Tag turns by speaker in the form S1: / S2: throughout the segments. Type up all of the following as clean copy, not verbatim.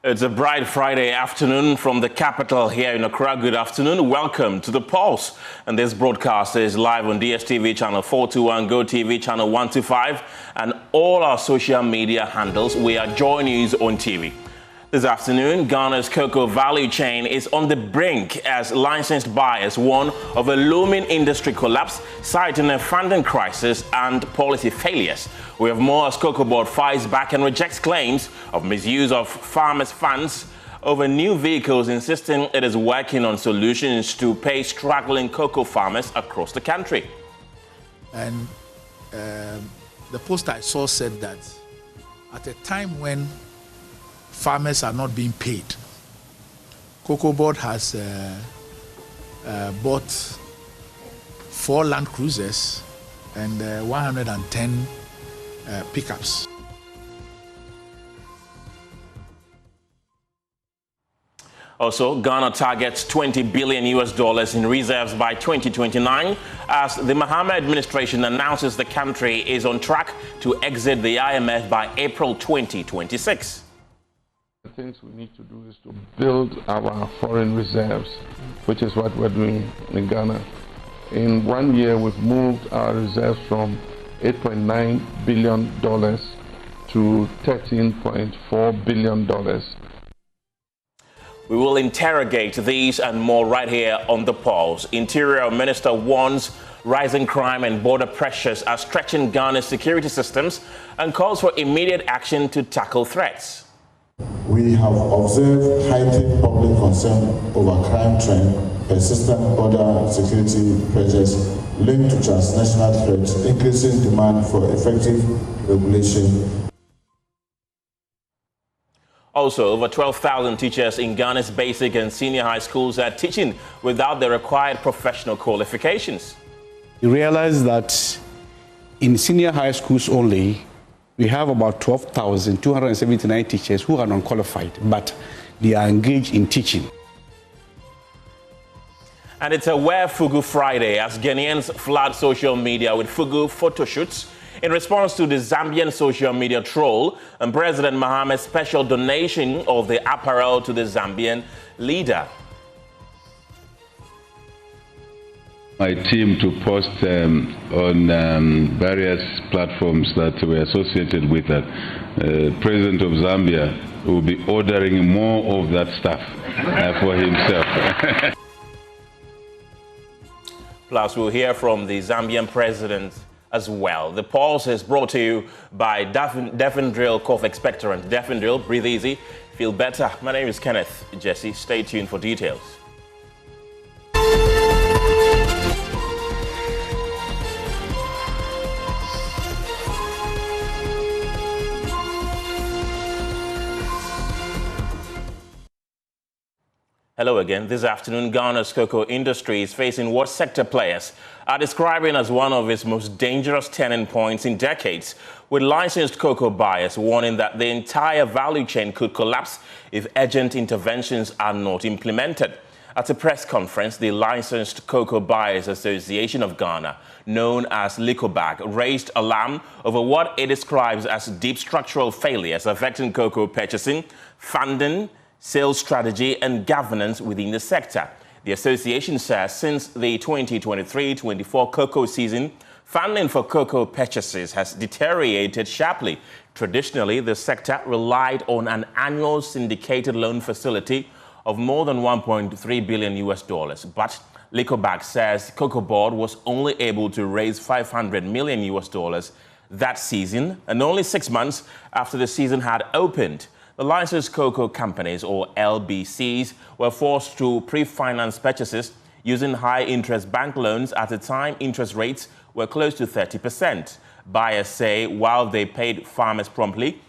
S1: It's a bright Friday afternoon from the capital here in Accra. Good afternoon. Welcome to The Pulse. And this broadcast is live on DSTV channel 421, GoTV channel 125, and all our social media handles. We are Joy News on TV. This afternoon, Ghana's cocoa value chain is on the brink as licensed buyers warn of a looming industry collapse, citing a funding crisis and policy failures. We have more as COCOBOD fights back and rejects claims of misuse of farmers' funds over new vehicles, insisting it is working on solutions to pay struggling cocoa farmers across the country.
S2: And the post I saw said that at a time when farmers are not being paid, COCOBOD has bought 4 Land Cruisers and 110 pickups.
S1: Also, Ghana targets $20 billion in reserves by 2029 as the Mahama administration announces the country is on track to exit the IMF by April 2026.
S3: The things we need to do is to build our foreign reserves, which is what we're doing in Ghana. In 1 year, we've moved our reserves from $8.9 billion to $13.4 billion.
S1: We will interrogate these and more right here on The Pulse. Interior Minister warns rising crime and border pressures are stretching Ghana's security systems and calls for immediate action to tackle threats.
S4: We have observed heightened public concern over crime trend, persistent border security pressures linked to transnational threats, increasing demand for effective regulation.
S1: Also, over 12,000 teachers in Ghana's basic and senior high schools are teaching without the required professional qualifications.
S5: You realize that in senior high schools only, we have about 12,279 teachers who are non-qualified, but they are engaged in teaching.
S1: And it's a Wear Fugu Friday as Ghanaians flood social media with Fugu photo shoots in response to the Zambian social media troll and President Mahama's special donation of the apparel to the Zambian leader.
S6: My team to post on various platforms that we're associated with that. President of Zambia will be ordering more of that stuff for himself.
S1: Plus, we'll hear from the Zambian president as well. The Pulse is brought to you by Defendril Cough Expectorant. Defendril, breathe easy, feel better. My name is Kenneth Jesse. Stay tuned for details. Hello again. This afternoon, Ghana's cocoa industry is facing what sector players are describing as one of its most dangerous turning points in decades, with licensed cocoa buyers warning that the entire value chain could collapse if urgent interventions are not implemented. At a press conference, the Licensed Cocoa Buyers Association of Ghana, known as LICOBAG, raised alarm over what it describes as deep structural failures affecting cocoa purchasing, funding, sales strategy and governance within the sector. The association says since the 2023-24 cocoa season, funding for cocoa purchases has deteriorated sharply. Traditionally, the sector relied on an annual syndicated loan facility of more than $1.3 billion. But LICOBAG says COCOBOD was only able to raise $500 million that season, and only 6 months after the season had opened. The licensed cocoa companies, or LBCs, were forced to pre-finance purchases using high-interest bank loans at a time interest rates were close to 30%. Buyers say while they paid farmers promptly,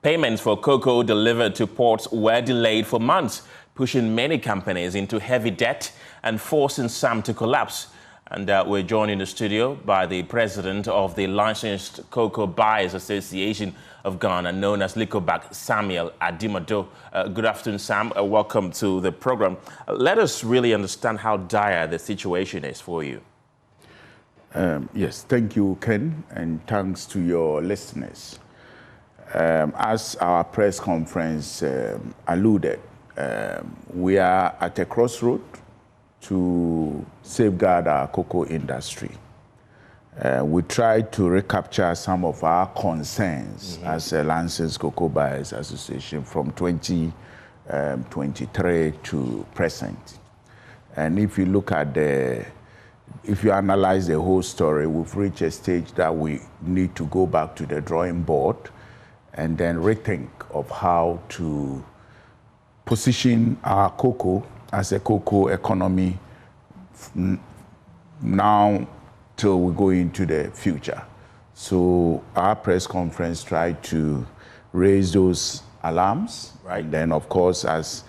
S1: payments for cocoa delivered to ports were delayed for months, pushing many companies into heavy debt and forcing some to collapse. And we're joined in the studio by the president of the Licensed Cocoa Buyers Association of Ghana, known as LICOBAG, Samuel Adimado. Good afternoon, Sam. Welcome to the program. Let us really understand how dire the situation is for you.
S7: Yes, thank you, Ken, and thanks to your listeners. As our press conference alluded, we are at a crossroad to safeguard our cocoa industry. We tried to recapture some of our concerns as a Licensed Cocoa Buyers Association from 2023 to present. And if you look at if you analyze the whole story, we've reached a stage that we need to go back to the drawing board and then rethink of how to position our cocoa as a cocoa economy now till we go into the future. So our press conference tried to raise those alarms, right? Then, of course, as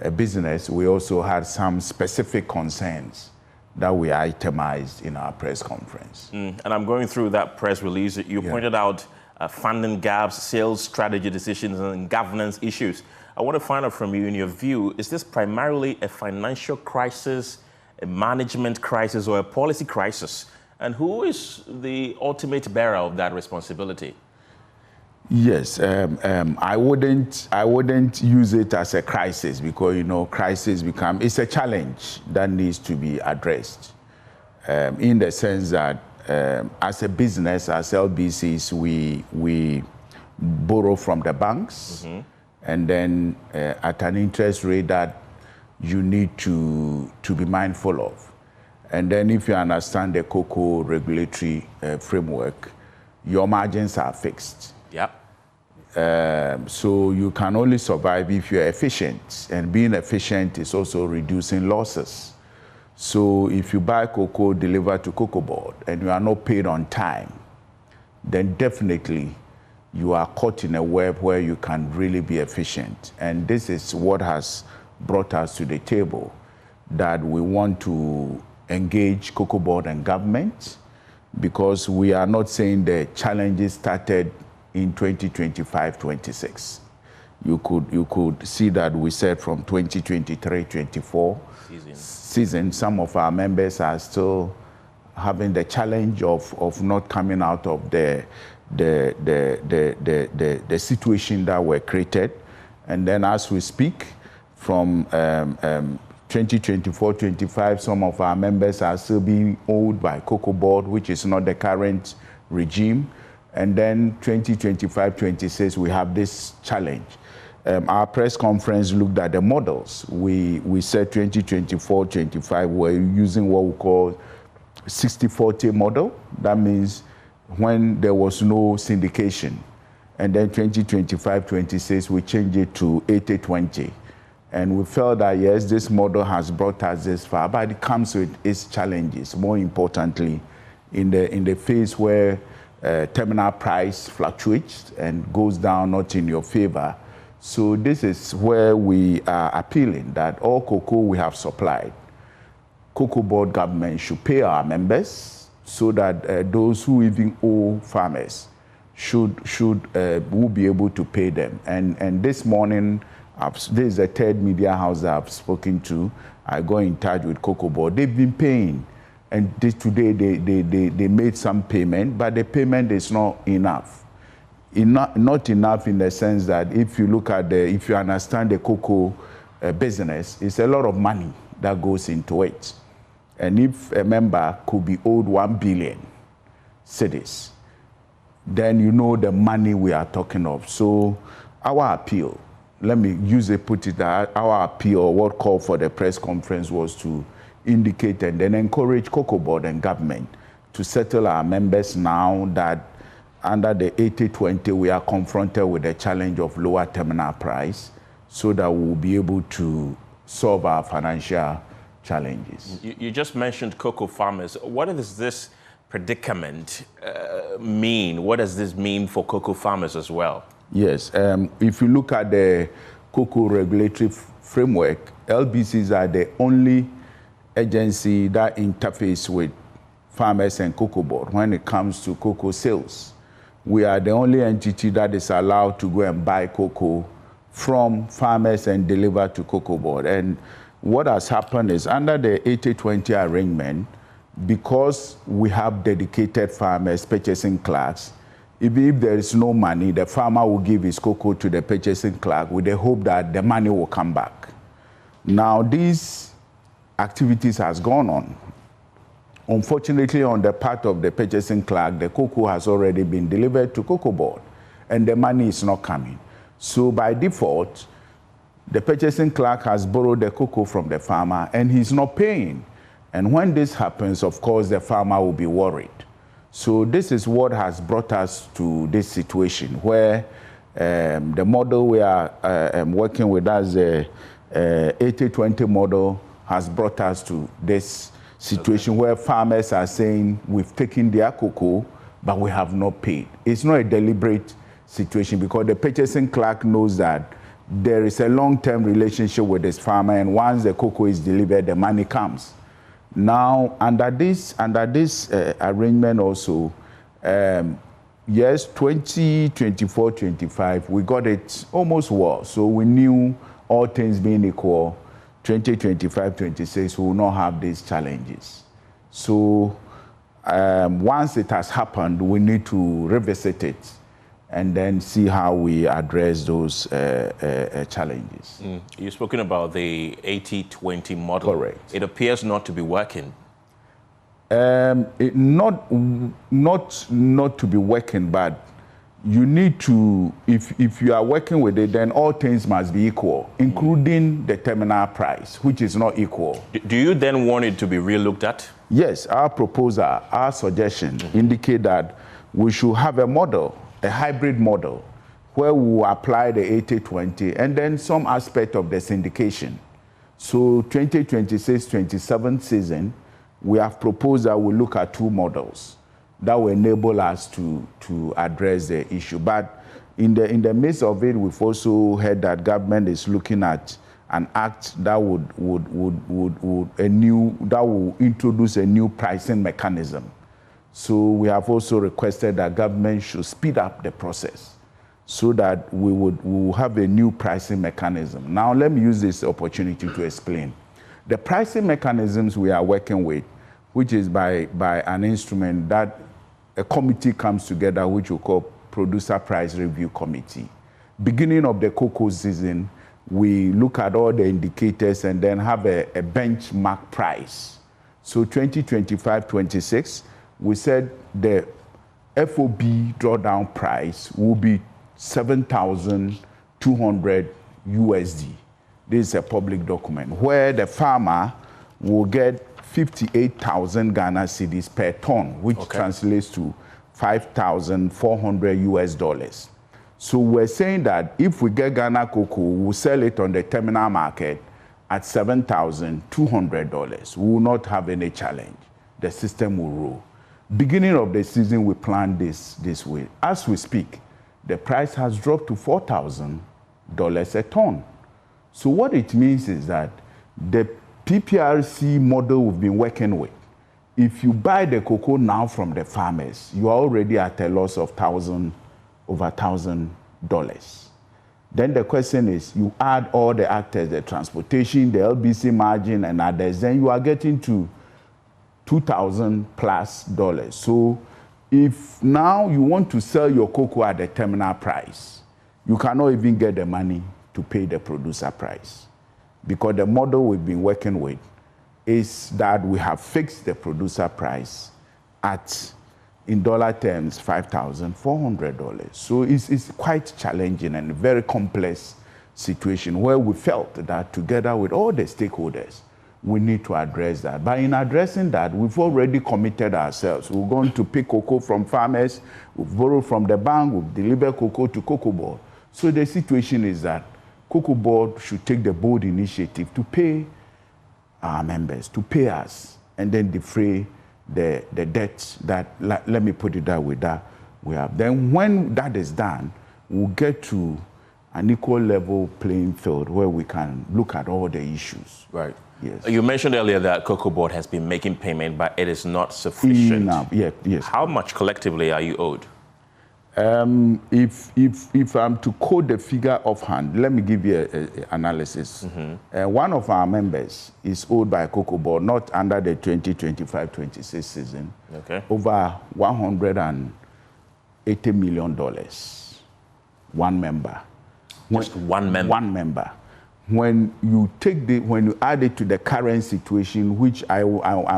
S7: a business, we also had some specific concerns that we itemized in our press conference.
S1: And I'm going through that press release. You pointed out funding gaps, sales strategy decisions, and governance issues. I want to find out from you, in your view, is this primarily a financial crisis, a management crisis, or a policy crisis? And who is the ultimate bearer of that responsibility?
S7: Yes, I wouldn't use it as a crisis because, you know, crisis it's a challenge that needs to be addressed in the sense that as a business, as LBCs, we borrow from the banks and then at an interest rate that you need to be mindful of. And then if you understand the cocoa regulatory framework, your margins are fixed.
S1: Yep.
S7: So you can only survive if you're efficient. And being efficient is also reducing losses. So if you buy cocoa delivered to COCOBOD and you are not paid on time, then definitely you are caught in a web where you can really be efficient. And this is what has brought us to the table, that we want to engage COCOBOD and government, because we are not saying the challenges started in 2025-26. You could see that we said from 2023-24 season, some of our members are still having the challenge of not coming out of the situation that were created. And then as we speak, from 2024-25, some of our members are still being owed by COCOBOD, which is not the current regime. And then 2025-26, we have this challenge. Our press conference looked at the models. We said 2024-25, we're using what we call 60-40 model. That means when there was no syndication. And then 2025-26, we changed it to 80-20. And we felt that, yes, this model has brought us this far, but it comes with its challenges. More importantly, in the phase where terminal price fluctuates and goes down not in your favor. So this is where we are appealing that all cocoa we have supplied, COCOBOD government should pay our members so that those who even owe farmers will be able to pay them. And this morning, this is the third media house that I've spoken to. I got in touch with COCOBOD. They've been paying. And today they made some payment, but the payment is not enough. Not enough in the sense that if you look at if you understand the cocoa business, it's a lot of money that goes into it. And if a member could be owed 1 billion cedis, then you know the money we are talking of. So our appeal, let me put it that our appeal, or what called for the press conference, was to indicate and then encourage COCOBOD and government to settle our members now that under the 80-20 we are confronted with the challenge of lower terminal price, so that we'll be able to solve our financial challenges.
S1: You just mentioned cocoa farmers. What does this predicament mean? What does this mean for cocoa farmers as well?
S7: Yes, if you look at the cocoa regulatory framework, LBCs are the only agency that interface with farmers and COCOBOD when it comes to cocoa sales. We are the only entity that is allowed to go and buy cocoa from farmers and deliver to COCOBOD. And what has happened is, under the 80-20 arrangement, because we have dedicated farmers, purchasing clerks, even if there is no money, the farmer will give his cocoa to the purchasing clerk with the hope that the money will come back. Now, these activities has gone on. Unfortunately, on the part of the purchasing clerk, the cocoa has already been delivered to COCOBOD, and the money is not coming. So by default, the purchasing clerk has borrowed the cocoa from the farmer, and he's not paying. And when this happens, of course, the farmer will be worried. So this is what has brought us to this situation where the model we are working with as the 80-20 model has brought us to this situation where farmers are saying we've taken their cocoa, but we have not paid. It's not a deliberate situation because the purchasing clerk knows that there is a long-term relationship with this farmer, and once the cocoa is delivered, the money comes. Now, under this arrangement also, yes, 2024-25, we got it almost well. So we knew all things being equal, 2025-26, we will not have these challenges. So once it has happened, we need to revisit it and then see how we address those challenges.
S1: You've spoken about the 80-20 model.
S7: Correct.
S1: It appears not to be working.
S7: Not to be working, but you need to, if you are working with it, then all things must be equal, including the terminal price, which is not equal.
S1: Do you then want it to be re-looked at?
S7: Yes, our proposal, our suggestion indicate that we should have a model, a hybrid model, where we will apply the 80-20 and then some aspect of the syndication. So 2026-27 season, we have proposed that we look at two models that will enable us to address the issue. But in the midst of it, we've also heard that government is looking at an act that will introduce a new pricing mechanism. So we have also requested that government should speed up the process so that we will have a new pricing mechanism. Now, let me use this opportunity to explain. The pricing mechanisms we are working with, which is by an instrument that a committee comes together, which we call Producer Price Review Committee. Beginning of the cocoa season, we look at all the indicators and then have a benchmark price. So 2025-26, we said the FOB drawdown price will be 7,200 USD. This is a public document where the farmer will get 58,000 Ghana cedis per ton, which translates to 5,400 US dollars. So we're saying that if we get Ghana cocoa, we'll sell it on the terminal market at $7,200. We will not have any challenge. The system will roll. Beginning of the season, we planned this way. As we speak, the price has dropped to $4,000 a ton. So what it means is that the PPRC model we've been working with, if you buy the cocoa now from the farmers, you are already at a loss of over $1,000. Then the question is, you add all the actors, the transportation, the LBC margin, and others, then you are getting to $2,000+. So if now you want to sell your cocoa at the terminal price, you cannot even get the money to pay the producer price. Because the model we've been working with is that we have fixed the producer price at, in dollar terms, $5,400. So it's quite challenging and a very complex situation where we felt that together with all the stakeholders, we need to address that. But in addressing that, we've already committed ourselves. We're going to pick cocoa from farmers, we've borrowed from the bank, we've delivered cocoa to COCOBOD. So the situation is that COCOBOD should take the bold initiative to pay our members, to pay us, and then defray the debts that, let me put it that way, that we have. Then when that is done, we'll get to an equal level playing field where we can look at all the issues.
S1: Right.
S7: Yes.
S1: You mentioned earlier that COCOBOD has been making payment, but it is not sufficient.
S7: Yes.
S1: How much collectively are you owed?
S7: If I'm to quote the figure offhand, let me give you an analysis. One of our members is owed by COCOBOD, not under the 2025-26 season, over $80 million. One member.
S1: Just one member?
S7: One member. When you add it to the current situation, which I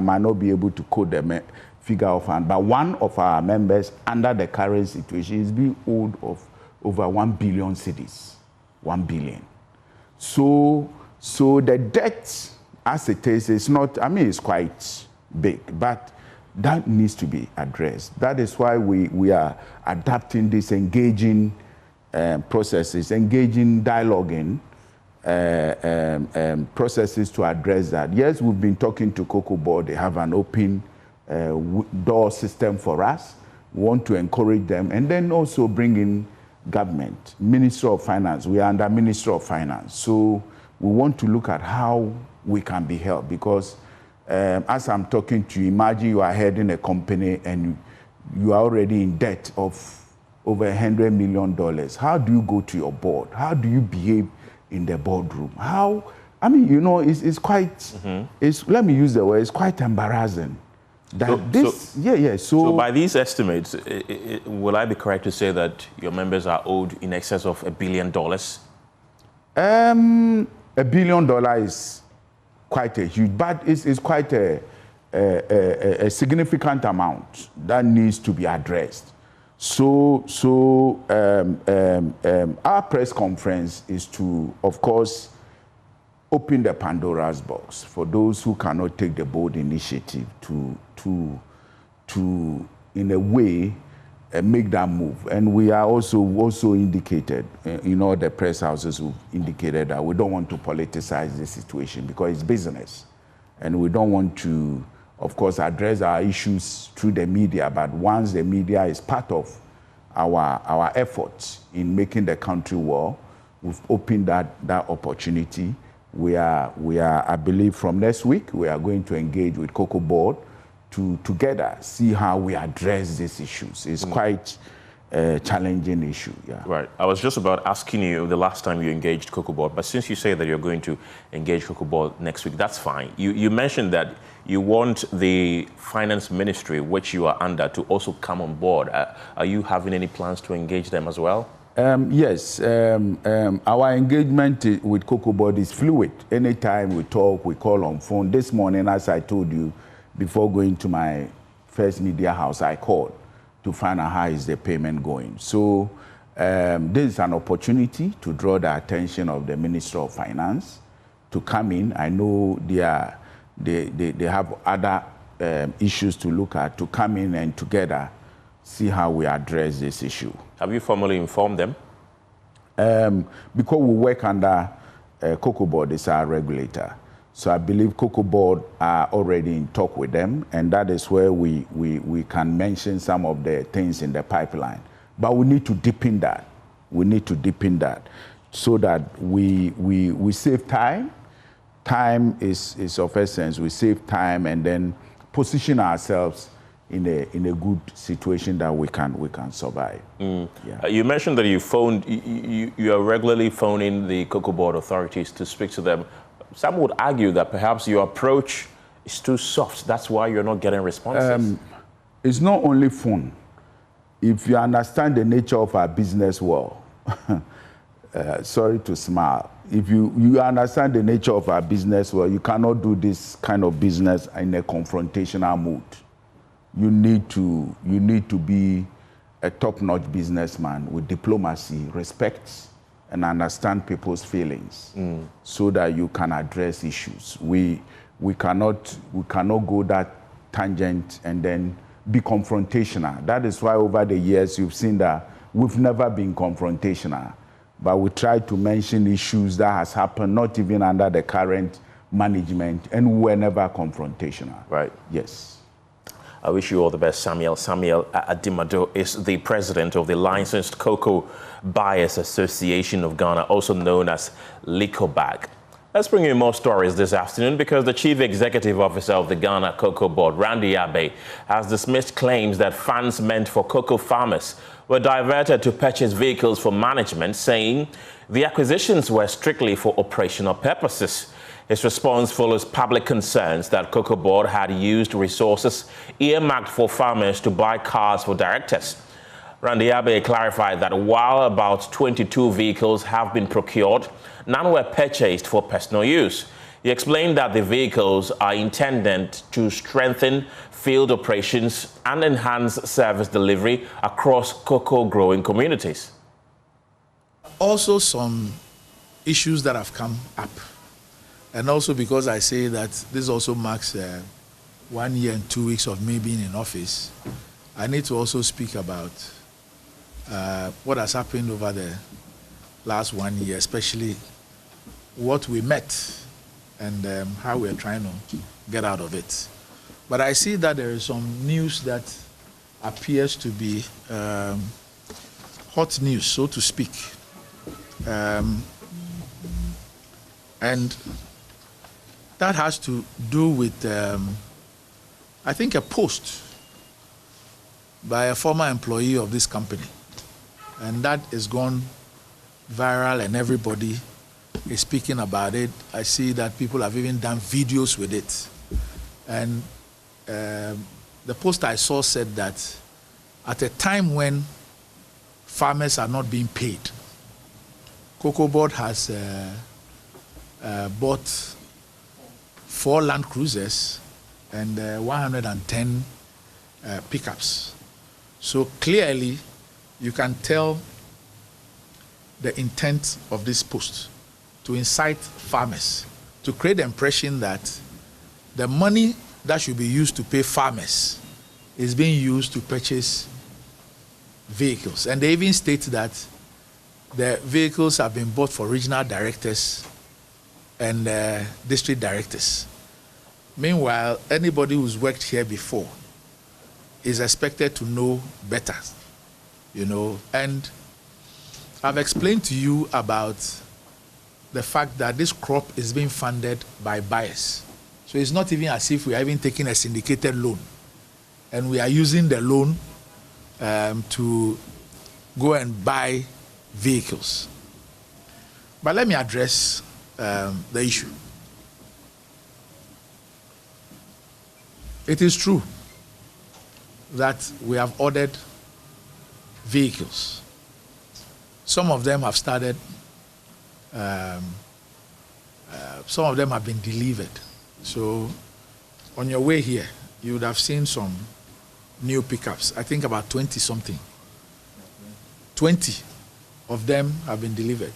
S7: might not be able to quote the figure offhand, but one of our members under the current situation is being owed of over 1 billion cedis. 1 billion. So the debt as it is not, I mean, it's quite big, but that needs to be addressed. That is why we are adapting these engaging processes, engaging dialoguing processes to address that. Yes, we've been talking to COCOBOD. They have an open door system for us. We want to encourage them and then also bring in government, Ministry of Finance. We are under Ministry of Finance. So we want to look at how we can be helped because as I'm talking to you, imagine you are heading a company and you are already in debt of over $100 million. How do you go to your board? How do you behave in the boardroom? How, I mean, you know, it's quite, let me use the word, it's quite embarrassing.
S1: So by these estimates, will I be correct to say that your members are owed in excess of $1 billion?
S7: $1 billion is quite a huge, but it's quite a significant amount that needs to be addressed. So our press conference is to, of course, open the Pandora's box for those who cannot take the bold initiative to in a way, make that move. And we are also indicated, all the press houses who indicated that we don't want to politicize the situation because it's business. And we don't want to, of course, address our issues through the media, but once the media is part of our efforts in making the country well, we've opened that opportunity. We are, I believe from next week, we are going to engage with COCOBOD to together see how we address these issues. It's quite a challenging issue, yeah.
S1: Right. I was just about asking you the last time you engaged COCOBOD, but since you say that you're going to engage COCOBOD next week, that's fine. You mentioned that you want the finance ministry, which you are under, to also come on board. Are you having any plans to engage them as well?
S7: Yes. Our engagement with COCOBOD is fluid. Anytime we talk, we call on phone. This morning, as I told you, before going to my first media house, I called to find out how is the payment going. So this is an opportunity to draw the attention of the Minister of Finance to come in. I know they have other issues to look at, to come in and together see how we address this issue.
S1: Have you formally informed them?
S7: Because we work under COCOBOD, it's our regulator. So I believe COCOBOD are already in talk with them, and that is where we can mention some of the things in the pipeline. But we need to deepen that. We need to deepen that so that we save time. Time is of essence. We save time and then position ourselves in a good situation that we can survive. Yeah.
S1: You mentioned that you are regularly phoning the COCOBOD authorities to speak to them. Some would argue that perhaps your approach is too soft. That's why you're not getting responses.
S7: It's not only phone. If you understand the nature of our business well, sorry to smile. If you understand the nature of our business well, you cannot do this kind of business in a confrontational mood. You need to be a top-notch businessman with diplomacy, respect, and understand people's feelings so that you can address issues. We cannot go that tangent and then be confrontational. That is why over the years you've seen that we've never been confrontational, but we try to mention issues that has happened not even under the current management, and we were never confrontational.
S1: Right.
S7: Yes.
S1: I wish you all the best, Samuel. Samuel Adimado is the president of the Licensed Cocoa Buyers Association of Ghana, also known as LICOBAG. Let's bring you more stories this afternoon because the chief executive officer of the Ghana Cocoa Board, Randy Abe, has dismissed claims that funds meant for cocoa farmers were diverted to purchase vehicles for management, saying the acquisitions were strictly for operational purposes. His response follows public concerns that COCOBOD had used resources earmarked for farmers to buy cars for directors. Randy Abe clarified that while about 22 vehicles have been procured, none were purchased for personal use. He explained that the vehicles are intended to strengthen field operations and enhance service delivery across cocoa growing communities.
S2: Also some issues that have come up. And also because I say that this also marks 1 year and 2 weeks of me being in office, I need to also speak about what has happened over the last 1 year, especially what we met and how we're trying to get out of it. But I see that there is some news that appears to be hot news, so to speak. And that has to do with, I think, a post by a former employee of this company. And that has gone viral and everybody is speaking about it. I see that people have even done videos with it. And the post I saw said that at a time when farmers are not being paid, COCOBOD has bought 4 Land Cruisers and 110 pickups. So clearly, you can tell the intent of this post to incite farmers, to create the impression that the money that should be used to pay farmers is being used to purchase vehicles. And they even state that the vehicles have been bought for regional directors and district directors. Meanwhile, anybody who's worked here before is expected to know better, you know. And I've explained to you about the fact that this crop is being funded by buyers. So it's not even as if we are even taking a syndicated loan and we are using the loan to go and buy vehicles. But let me address the issue. It is true that we have ordered vehicles. Some of them have started, some of them have been delivered. So on your way here, you would have seen some new pickups. I think about 20 something. 20 of them have been delivered.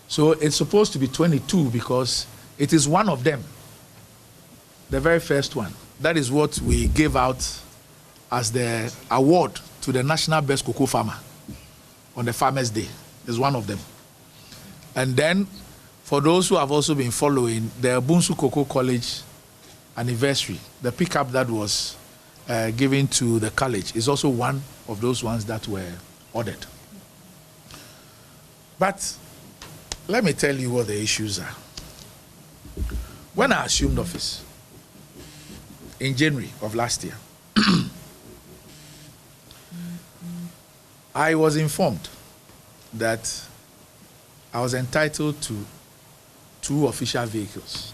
S2: So it's supposed to be 22 because it is one of them, the very first one. That is what we gave out as the award to the National Best Cocoa Farmer on the Farmers' Day. Is one of them. And then, for those who have also been following, the Bunsu Cocoa College anniversary, the pickup that was given to the college is also one of those ones that were ordered. But let me tell you what the issues are. When I assumed office in January of last year, I was informed that I was entitled to 2 official vehicles.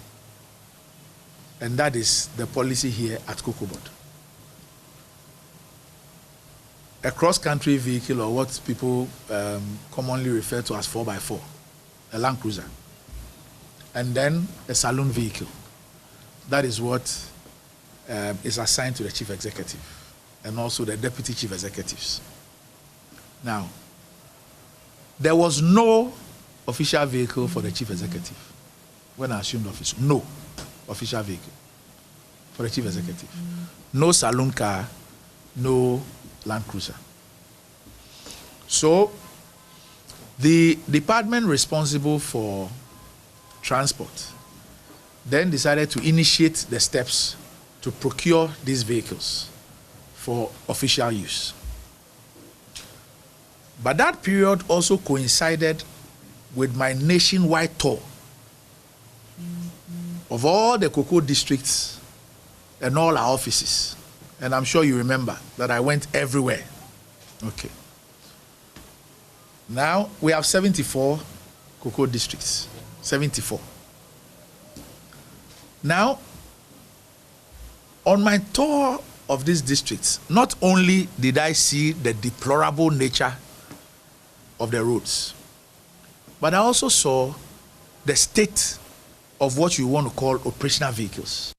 S2: And that is the policy here at COCOBOD. A cross-country vehicle, or what people commonly refer to as 4x4, a Land Cruiser. And then a saloon vehicle. That is what is assigned to the chief executive and also the deputy chief executives. Now, there was no official vehicle for the chief executive when I assumed office. No official vehicle for the chief executive. No saloon car, no Land Cruiser. So, the department responsible for transport then decided to initiate the steps to procure these vehicles for official use. But that period also coincided with my nationwide tour of all the cocoa districts and all our offices. And I'm sure you remember that I went everywhere. Okay. Now we have 74 cocoa districts. 74. Now, on my tour of these districts, not only did I see the deplorable nature of the roads, but I also saw the state of what you want to call operational vehicles.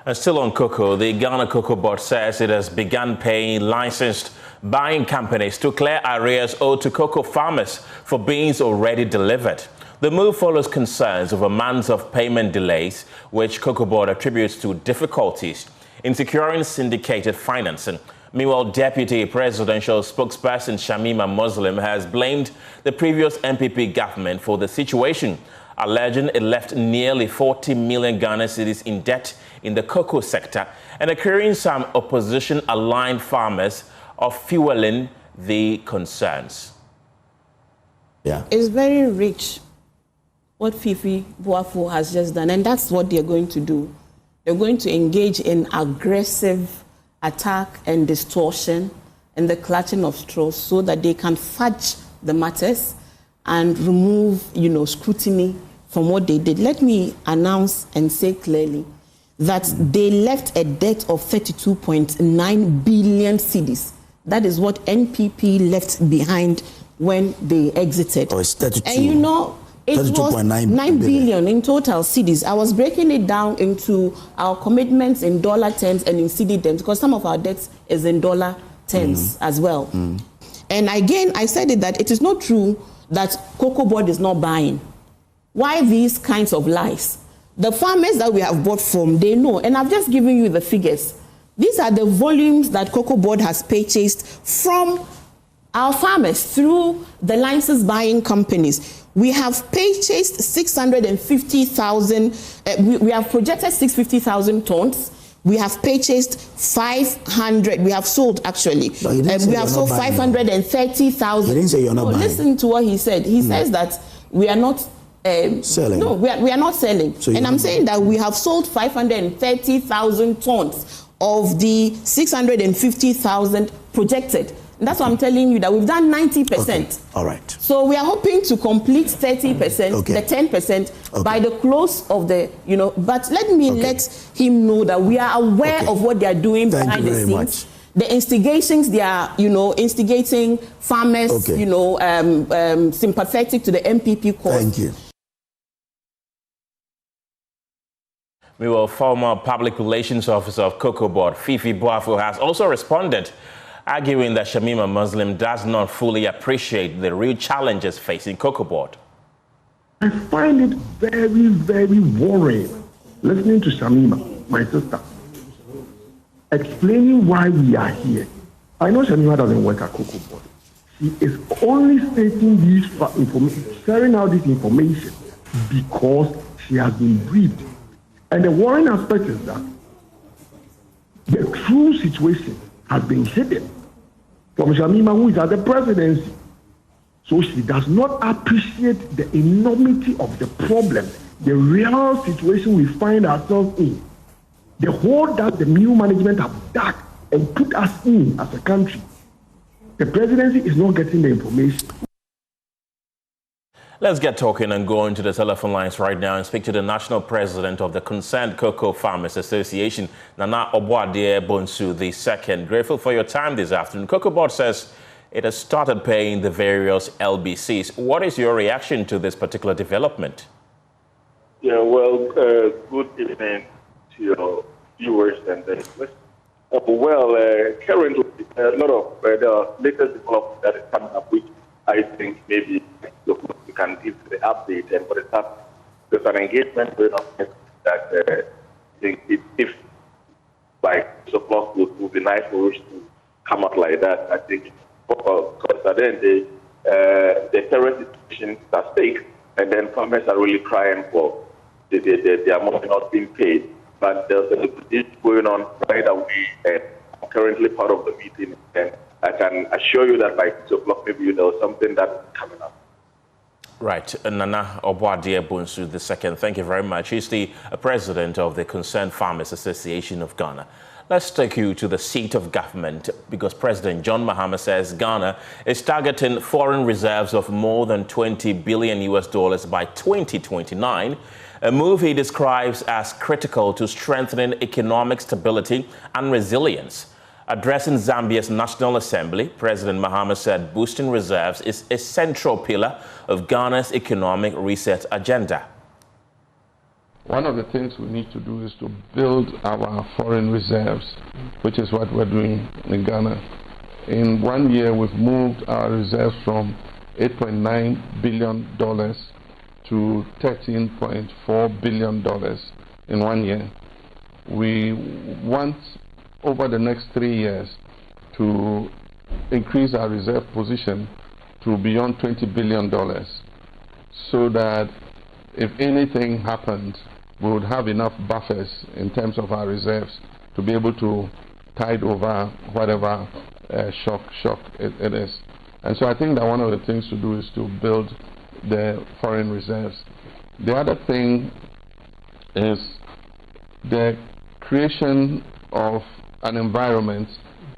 S1: And still on cocoa, the Ghana COCOBOD says it has begun paying licensed buying companies to clear arrears owed to cocoa farmers for beans already delivered. The move follows concerns over months of payment delays, which COCOBOD attributes to difficulties in securing syndicated financing. Meanwhile, Deputy Presidential Spokesperson Shamima Muslim has blamed the previous MPP government for the situation, alleging it left nearly 40 million Ghana cedis in debt in the cocoa sector and accusing some opposition-aligned farmers of fueling the concerns.
S8: Yeah. It's very rich what Fifi Boafo has just done, and that's what they're going to do. They're going to engage in aggressive attack and distortion and the clutching of straws so that they can fudge the matters and remove, scrutiny from what they did. Let me announce and say clearly that they left a debt of 32.9 billion cedis. That is what NPP left behind when they exited.
S9: Oh, it's 32.
S8: And it was 9 billion in total cedis. I was breaking it down into our commitments in dollar terms and in cedi terms, because some of our debts is in dollar terms as well. And again, I said it that it is not true that COCOBOD is not buying. Why these kinds of lies? The farmers that we have bought from, they know, and I've just given you the figures. These are the volumes that COCOBOD has purchased from our farmers through the license buying companies. We have purchased 650,000, we have projected 650,000 tons. We have purchased 500, we have sold actually. We have sold 530,000.
S9: He didn't say you're not buying.
S8: Listen to what he said. He says that we are not
S9: selling.
S8: No, we are not selling. So and I'm saying that we have sold 530,000 tons of the 650,000 projected. And that's what I'm telling you, that we've done 90%.
S9: Okay. All right.
S8: So we are hoping to complete 30%, the 10% by the close of the, but let me let him know that we are aware of what they are doing behind the scenes. Much. The instigations they are, instigating farmers, sympathetic to the MPP cause.
S9: Thank you.
S1: Meanwhile, former Public Relations Officer of COCOBOD, Fifi Boafo, has also responded, arguing that Shamima Muslim does not fully appreciate the real challenges facing COCOBOD.
S10: I find it very, very worrying listening to Shamima, my sister, explaining why we are here. I know Shamima doesn't work at COCOBOD. She is only stating these information, sharing out this information because she has been briefed. And the worrying aspect is that the true situation has been hidden from Shamima, who is at the presidency. So she does not appreciate the enormity of the problem, the real situation we find ourselves in, the hole that the new management have dug and put us in as a country. The presidency is not getting the information.
S1: Let's get talking and go into the telephone lines right now and speak to the national president of the Concerned Cocoa Farmers Association, Nana Obuadie Bonsu II. Grateful for your time this afternoon. COCOBOD says it has started paying the various LBCs. What is your reaction to this particular development?
S11: Yeah, well, good evening to your viewers and listeners. Currently, a lot of the latest development that is coming up, which I think maybe we can give the update. And for the start, there's an engagement going on that if by 6 o'clock would be nice for us to come out like that. I think because at the end the current situation is at stake, and then farmers are really crying for their money not being paid. But there's a bit going on right away, and I'm currently part of the meeting, and I can assure you that by 6 o'clock, maybe there was something that's coming up.
S1: Right. Nana Obuadie Bonsu II, thank you very much. He's the president of the Concerned Farmers Association of Ghana. Let's take you to the seat of government, because President John Mahama says Ghana is targeting foreign reserves of more than $20 billion by 2029. a move he describes as critical to strengthening economic stability and resilience. Addressing Zambia's National Assembly, President Mahama said boosting reserves is a central pillar of Ghana's economic reset agenda.
S3: One of the things we need to do is to build our foreign reserves, which is what we're doing in Ghana. In 1 year, we've moved our reserves from $8.9 billion to $13.4 billion in 1 year. We want, over the next 3 years, to increase our reserve position to beyond $20 billion, so that if anything happened, we would have enough buffers in terms of our reserves to be able to tide over whatever shock it is. And so I think that one of the things to do is to build the foreign reserves. The other thing is the creation of an environment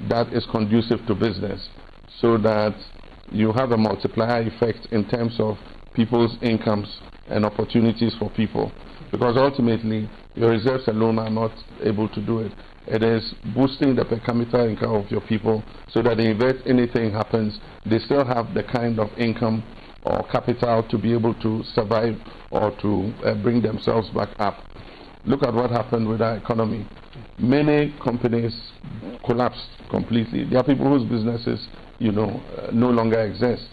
S3: that is conducive to business, so that you have a multiplier effect in terms of people's incomes and opportunities for people. Because ultimately, your reserves alone are not able to do it. It is boosting the per capita income of your people, so that if anything happens, they still have the kind of income or capital to be able to survive or to bring themselves back up. Look at what happened with our economy. Many companies collapsed completely. There are people whose businesses, no longer exist.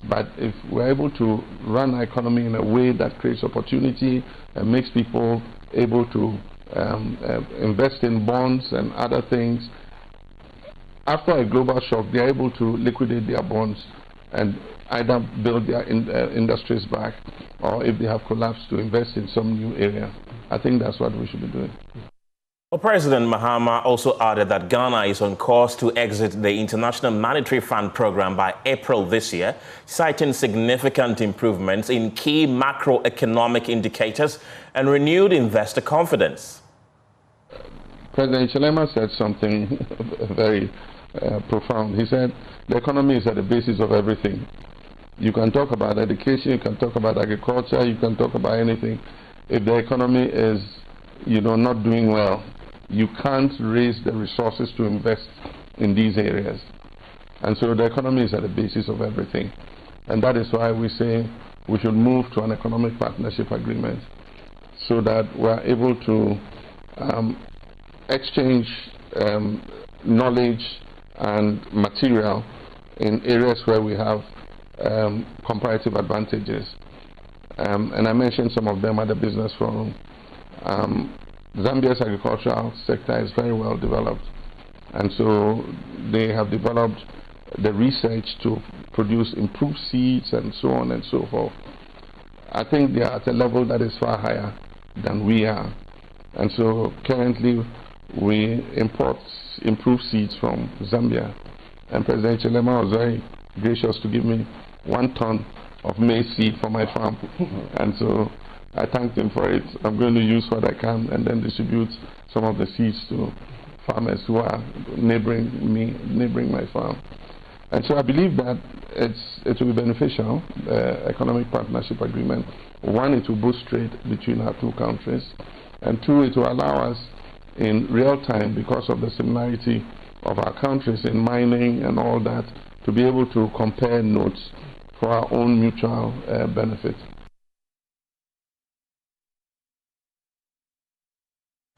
S3: But if we're able to run our economy in a way that creates opportunity and makes people able to invest in bonds and other things, after a global shock, they're able to liquidate their bonds and either build their industries back, or if they have collapsed, to invest in some new area. I think that's what we should be doing.
S1: Well, President Mahama also added that Ghana is on course to exit the International Monetary Fund program by April this year, citing significant improvements in key macroeconomic indicators and renewed investor confidence.
S3: President Chilema said something very profound. He said the economy is at the basis of everything. You can talk about education, you can talk about agriculture, you can talk about anything. If the economy is, not doing well, you can't raise the resources to invest in these areas. And so the economy is at the basis of everything. And that is why we say we should move to an economic partnership agreement, so that we're able to exchange knowledge and material in areas where we have comparative advantages. And I mentioned some of them at the Business Forum. Zambia's agricultural sector is very well developed, and so they have developed the research to produce improved seeds and so on and so forth. I think they are at a level that is far higher than we are, and so currently we import improved seeds from Zambia, and President Chilema was very gracious to give me 1 ton of maize seed for my farm, and so I thanked him for it. I'm going to use what I can and then distribute some of the seeds to farmers who are neighboring my farm. And so I believe that it will be beneficial, the economic partnership agreement. One, it will boost trade between our two countries. And two, it will allow us in real time, because of the similarity of our countries in mining and all that, to be able to compare notes for our own mutual benefit.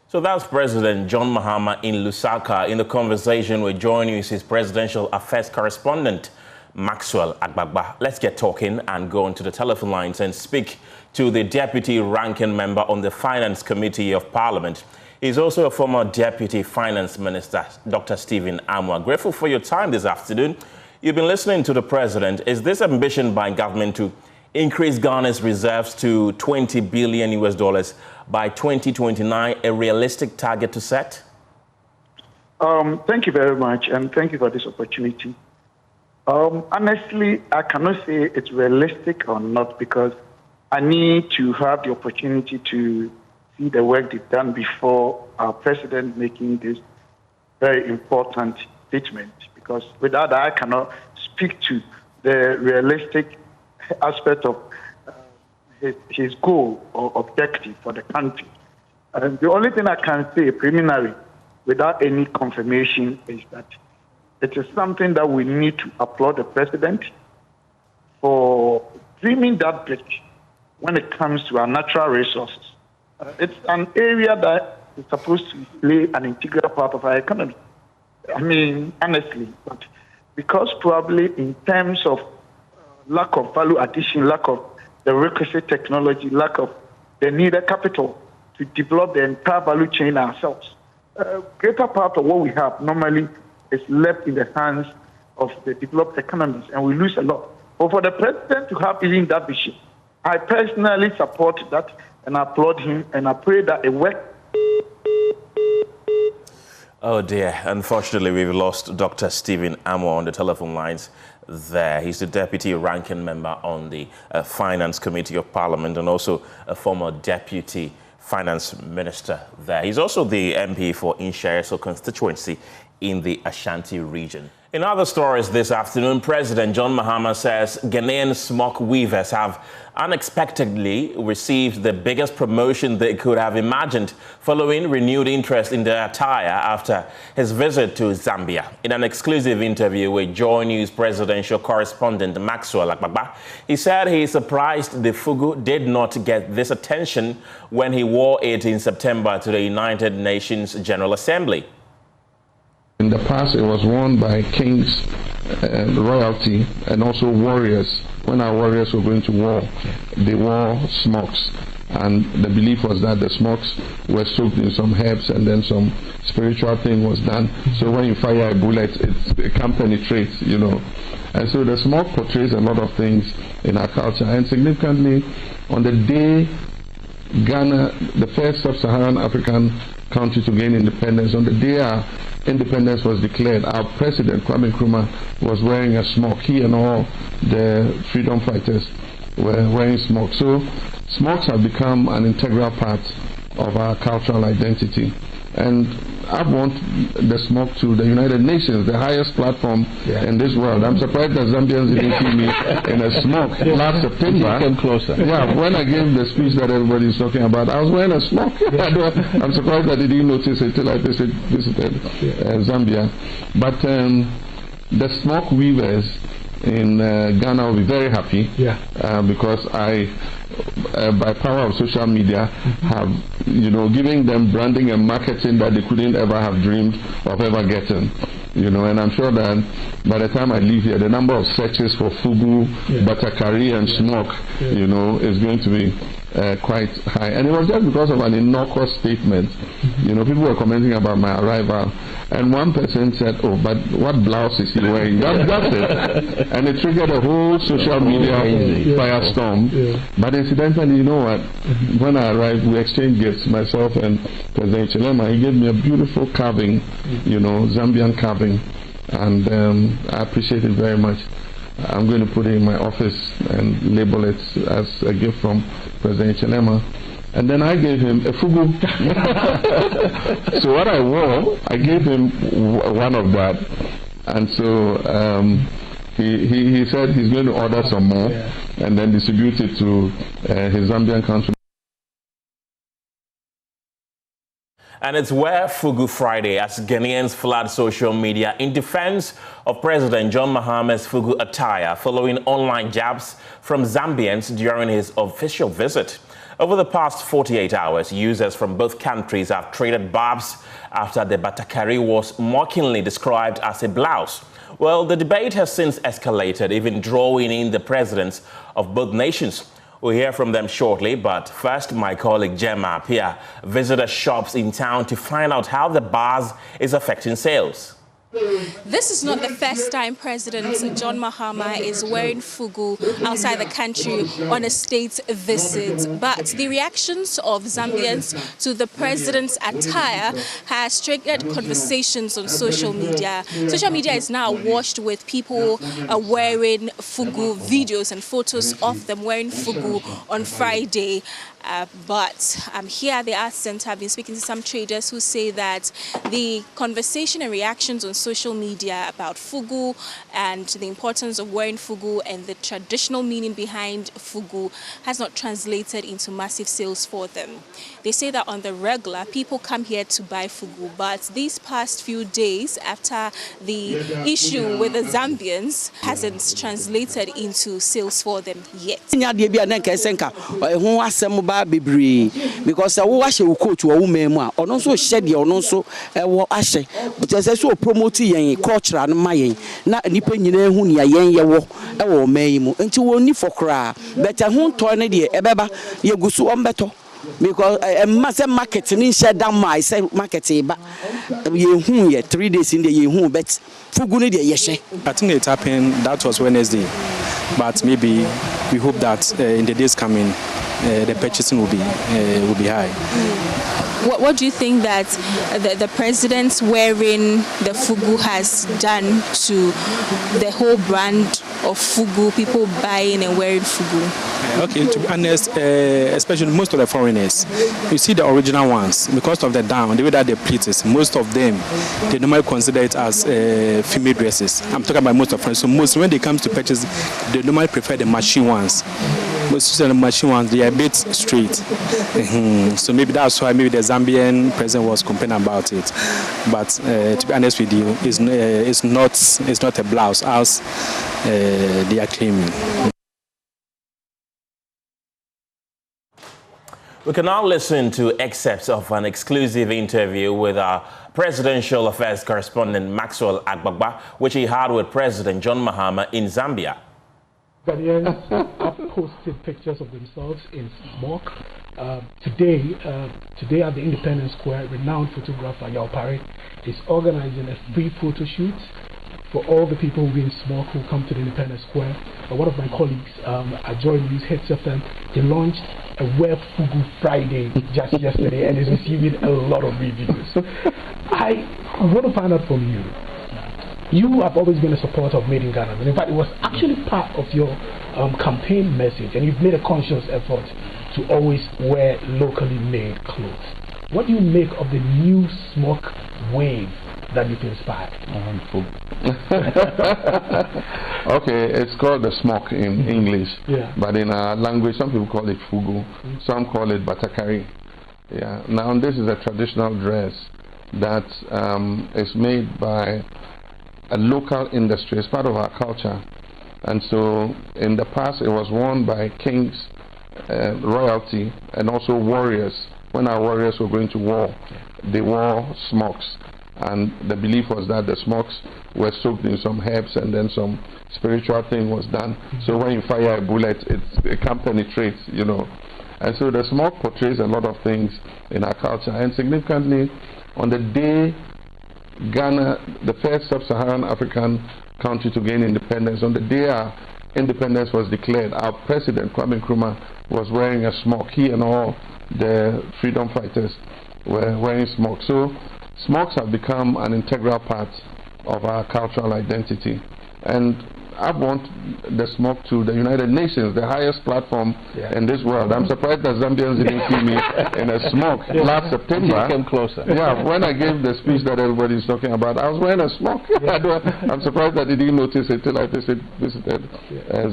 S1: So that's President John Mahama in Lusaka. In the conversation, we're joining his presidential affairs correspondent, Maxwell Agbagba. Let's get talking and go onto the telephone lines and speak to the Deputy Ranking Member on the Finance Committee of Parliament. He's also a former Deputy Finance Minister, Dr. Stephen Amwa. Grateful for your time this afternoon. You've been listening to the President. Is this ambition by government to increase Ghana's reserves to $20 billion by 2029 a realistic target to set?
S10: Thank you very much, and thank you for this opportunity. Honestly, I cannot say it's realistic or not, because I need to have the opportunity to see the work they've done before our president making this very important statement, because without that, I cannot speak to the realistic aspect of his goal or objective for the country. The only thing I can say preliminary, without any confirmation, is that it is something that we need to applaud the president for dreaming that bridge when it comes to our natural resources. It's an area that is supposed to play an integral part of our economy. I mean, honestly, but because probably in terms of lack of value addition, lack of the requisite technology, lack of the needed capital to develop the entire value chain ourselves, greater part of what we have normally is left in the hands of the developed economies, and we lose a lot. But for the president to have even that vision, I personally support that and applaud him, and I pray that it works.
S1: Oh dear, unfortunately we've lost Dr. Stephen Amo on the telephone lines there. He's the Deputy Ranking Member on the Finance Committee of Parliament and also a former Deputy Finance Minister there. He's also the MP for Inshaeso constituency in the Ashanti region. In other stories this afternoon, President John Mahama says Ghanaian smock weavers have unexpectedly received the biggest promotion they could have imagined following renewed interest in their attire after his visit to Zambia. In an exclusive interview with Joy News presidential correspondent Maxwell Akbaba, he said he is surprised the fugu did not get this attention when he wore it in September to the United Nations General Assembly.
S3: In the past, it was worn by kings, royalty, and also warriors. When our warriors were going to war, they wore smocks. And the belief was that the smocks were soaked in some herbs and then some spiritual thing was done. So when you fire a bullet, it can't penetrate, you know. And so the smock portrays a lot of things in our culture. And significantly, on the day Ghana, the first sub-Saharan African country to gain independence, on the day our independence was declared, our president, Kwame Nkrumah, was wearing a smock. He and all the freedom fighters were wearing smocks. So smocks have become an integral part of our cultural identity. And I want the smock to the United Nations, the highest platform in this world. I'm surprised that Zambians didn't see me in a smock last September.
S9: Came closer.
S3: Yeah, when I gave the speech that everybody is talking about, I was wearing a smock. I'm surprised that they didn't notice it till I visited Zambia. But the smock weavers in Ghana will be very happy because I, by power of social media, have, you know, giving them branding and marketing that they couldn't ever have dreamed of ever getting. You know, and I'm sure that by the time I leave here, the number of searches for fugu, batakari, and smoke, you know, is going to be quite high. And it was just because of an innocuous statement. You know, people were commenting about my arrival, and one person said, "Oh, but what blouse is he wearing?" That's it. And it triggered a whole social media firestorm. But incidentally, you know what? When I arrived, we exchanged gifts, myself and President Chilema. He gave me a beautiful carving, you know, Zambian carving, and I appreciate it very much. I'm going to put it in my office and label it as a gift from President Chilema. And then I gave him a fugu. So what I wore, I gave him one of that. And so he said he's going to order some more and then distribute it to his Zambian countrymen.
S1: And it's Wear Fugu Friday as Ghanaians flood social media in defense of President John Mahama's Fugu attire following online jabs from Zambians during his official visit. Over the past 48 hours, users from both countries have traded barbs after the batakari was mockingly described as a blouse. Well, the debate has since escalated, even drawing in the presidents of both nations. We'll hear from them shortly, but first, my colleague Gemma Apia visited shops in town to find out how the bars is affecting sales.
S12: This is not the first time President John Mahama is wearing fugu outside the country on a state visit, but the reactions of Zambians to the president's attire has triggered conversations on social media. Social media is now washed with people wearing fugu, videos and photos of them wearing fugu on Friday. But here at the Arts Center, I've been speaking to some traders who say that the conversation and reactions on social media about fugu and the importance of wearing fugu and the traditional meaning behind fugu has not translated into massive sales for them. They say that on the regular, people come here to buy fugu, but these past few days after the issue with the Zambians hasn't translated into sales for them yet.
S13: Because I wash a coat to a woman, or also shed your non so ashe, but as I saw promoting culture and my not any penny who near Yan or Maymo, until only for cry. Better won't turn a dear, Ebeba, you go so on better. Because a massive marketing shut down my market, but you 3 days in the year, but Fuguni, yes. I
S14: think it happened, that was Wednesday, but maybe we hope that in the days coming, the purchasing will be high.
S12: What do you think that the president's wearing the fugu has done to the whole brand of fugu, people buying and wearing fugu?
S14: Okay, to be honest, especially most of the foreigners, you see the original ones, because of the down, the way that they pleat it, most of them, they normally consider it as female dresses. I'm talking about most of them. So most, when they come to purchase, they normally prefer the machine ones. Most of the machine ones, they are a bit straight. So maybe that's why maybe the Zambian president was complaining about it. But to be honest with you, it's not a blouse as they are claiming.
S1: We can now listen to excerpts of an exclusive interview with our presidential affairs correspondent Maxwell Agbagba, which he had with President John Mahama in Zambia.
S15: Ghanaians have posted pictures of themselves in smoke. Today at the Independence Square, renowned photographer Yao Pare is organizing a free photo shoot for all the people who in smoke who come to the Independence Square. One of my colleagues, Ajoy Luis, heads of them, they launched a Wear Fugu Friday just yesterday and is receiving a lot of reviews. I want to find out from you. You have always been a supporter of Made in Ghana, and in fact, it was actually part of your campaign message, and you've made a conscious effort to always wear locally made clothes. What do you make of the new smoke wave that you've inspired?
S3: Okay, it's called the smoke in English, but in our language, some people call it fugu, some call it batakari. Yeah. Now, this is a traditional dress that is made by a local industry. It's part of our culture, and so in the past it was worn by kings, royalty, and also warriors. When our warriors were going to war, they wore smokes, and the belief was that the smokes were soaked in some herbs and then some spiritual thing was done. So when you fire a bullet, it can't penetrate, you know. And so the smoke portrays a lot of things in our culture, and significantly on the day Ghana, the first sub-Saharan African country to gain independence, on the day our independence was declared, our president, Kwame Nkrumah, was wearing a smoke. He and all the freedom fighters were wearing smoke. So smokes have become an integral part of our cultural identity. And I want the smoke to the United Nations, the highest platform in this world. I'm surprised that Zambians didn't see me in a smoke last September.
S13: Came closer.
S3: Yeah, when I gave the speech that everybody's talking about, I was wearing a smoke. I'm surprised that they didn't notice it till I visited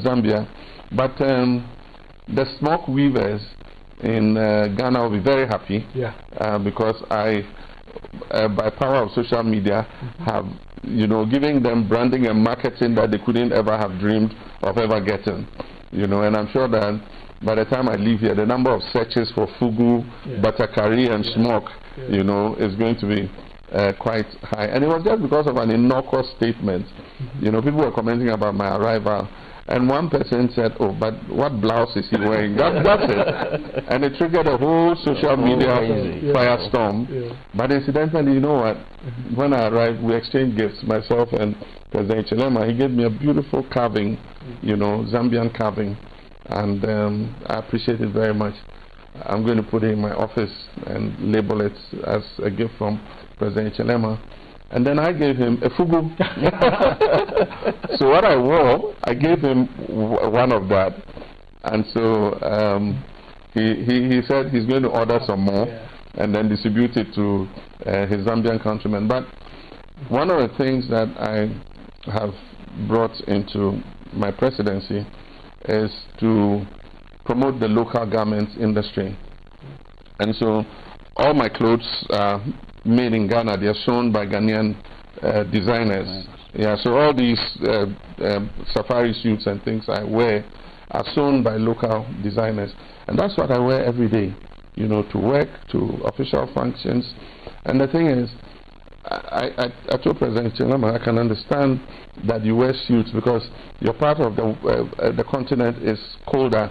S3: Zambia. But the smoke weavers in Ghana will be very happy because I, by power of social media, have giving them branding and marketing that they couldn't ever have dreamed of ever getting, and I'm sure that by the time I leave here, the number of searches for fugu, batakari, and smoke, is going to be quite high. And it was just because of an innocuous statement. People were commenting about my arrival, and one person said, "Oh, but what blouse is he wearing?" That's it. And it triggered a whole social media firestorm. But incidentally, you know what? When I arrived, we exchanged gifts, myself and President Chilema. He gave me a beautiful carving, Zambian carving. And I appreciate it very much. I'm going to put it in my office and label it as a gift from President Chilema. And then I gave him a fugu. So what I wore, I gave him one of that. And so he said he's going to order some more and then distribute it to his Zambian countrymen. But one of the things that I have brought into my presidency is to promote the local garments industry. And so all my clothes are made in Ghana. They are sewn by Ghanaian designers. Yeah, so all these safari suits and things I wear are sewn by local designers. And that's what I wear every day, you know, to work, to official functions. And the thing is, I told President Chilama, I can understand that you wear suits because your part of the continent is colder.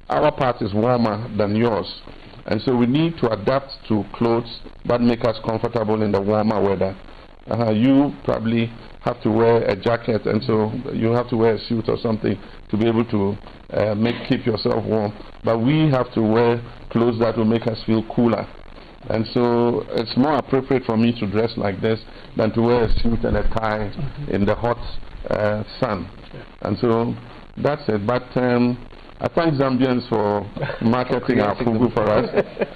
S3: Our part is warmer than yours. And so we need to adapt to clothes that make us comfortable in the warmer weather. You probably have to wear a jacket, and so you have to wear a suit or something to be able to keep yourself warm. But we have to wear clothes that will make us feel cooler. And so it's more appropriate for me to dress like this than to wear a suit and a tie in the hot sun. And so that's it. But I thank Zambians for marketing our fugu for us.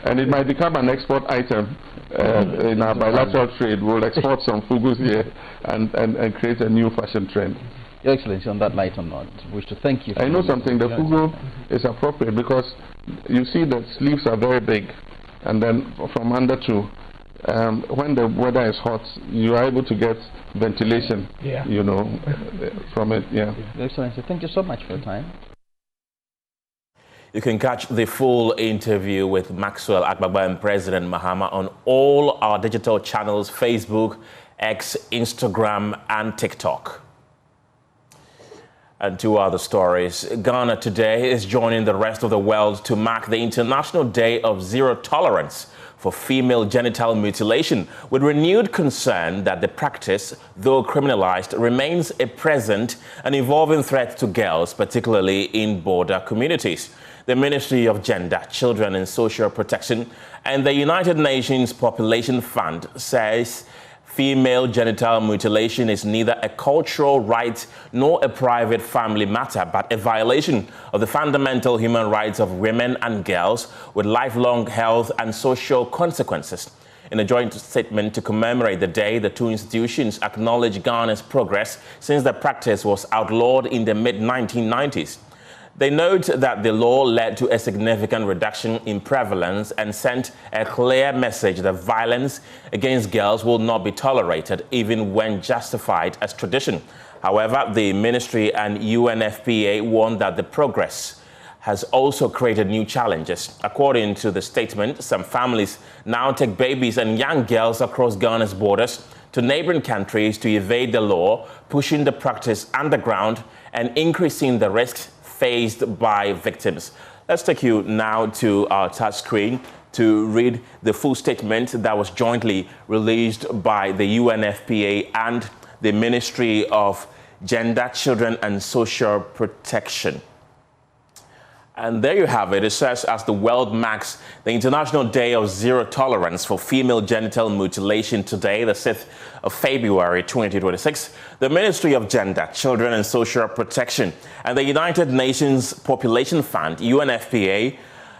S3: And it might become an export item in our bilateral trade. We'll export some fugus here and create a new fashion trend.
S16: Your Excellency, on that light or not, I wish to thank you.
S3: I know something. The fugu is appropriate because you see the sleeves are very big. And then from under to, when the weather is hot, you are able to get ventilation, you know, from it. Yeah.
S16: Your Excellency, thank you so much for your time.
S1: You can catch the full interview with Maxwell Akbagba and President Mahama on all our digital channels, Facebook, X, Instagram, and TikTok. And two other stories. Ghana today is joining the rest of the world to mark the International Day of Zero Tolerance for female genital mutilation, with renewed concern that the practice, though criminalized, remains a present and evolving threat to girls, particularly in border communities. The Ministry of Gender, Children and Social Protection and the United Nations Population Fund says female genital mutilation is neither a cultural right nor a private family matter, but a violation of the fundamental human rights of women and girls with lifelong health and social consequences. In a joint statement to commemorate the day, the two institutions acknowledge Ghana's progress since the practice was outlawed in the mid-1990s. They note that the law led to a significant reduction in prevalence and sent a clear message that violence against girls will not be tolerated, even when justified as tradition. However, the ministry and UNFPA warn that the progress has also created new challenges. According to the statement, some families now take babies and young girls across Ghana's borders to neighboring countries to evade the law, pushing the practice underground and increasing the risks faced by victims. Let's take you now to our touch screen to read the full statement that was jointly released by the UNFPA and the Ministry of Gender, Children and Social Protection. And there you have it. It says, as the world marks the International Day of Zero Tolerance for Female Genital Mutilation today, the 6th of February 2026, the Ministry of Gender, Children and Social Protection and the United Nations Population Fund, UNFPA,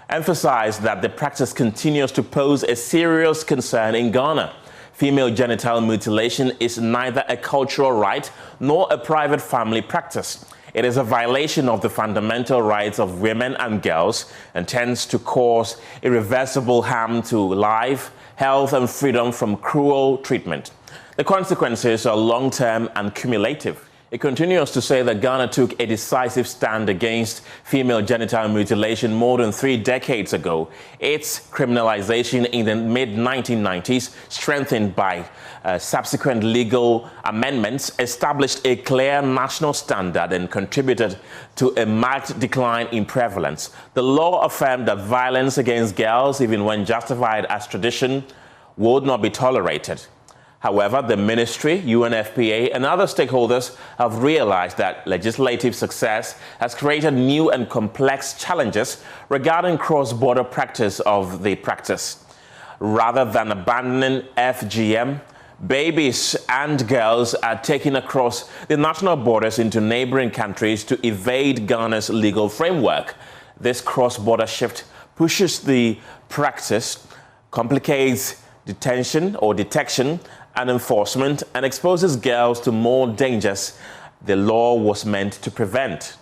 S1: emphasized that the practice continues to pose a serious concern in Ghana. Female genital mutilation is neither a cultural right nor a private family practice. It is a violation of the fundamental rights of women and girls and tends to cause irreversible harm to life, health, and freedom from cruel treatment. The consequences are long-term and cumulative. It continues to say that Ghana took a decisive stand against female genital mutilation more than 3 decades ago. Its criminalization in the mid-1990s, strengthened by subsequent legal amendments, established a clear national standard and contributed to a marked decline in prevalence. The law affirmed that violence against girls, even when justified as tradition, would not be tolerated. However, the ministry, UNFPA, and other stakeholders have realized that legislative success has created new and complex challenges regarding cross-border practice of the practice. Rather than abandoning FGM, babies and girls are taken across the national borders into neighboring countries to evade Ghana's legal framework. This cross-border shift pushes the practice, complicates detention or detection and enforcement, and exposes girls to more dangers the law was meant to prevent.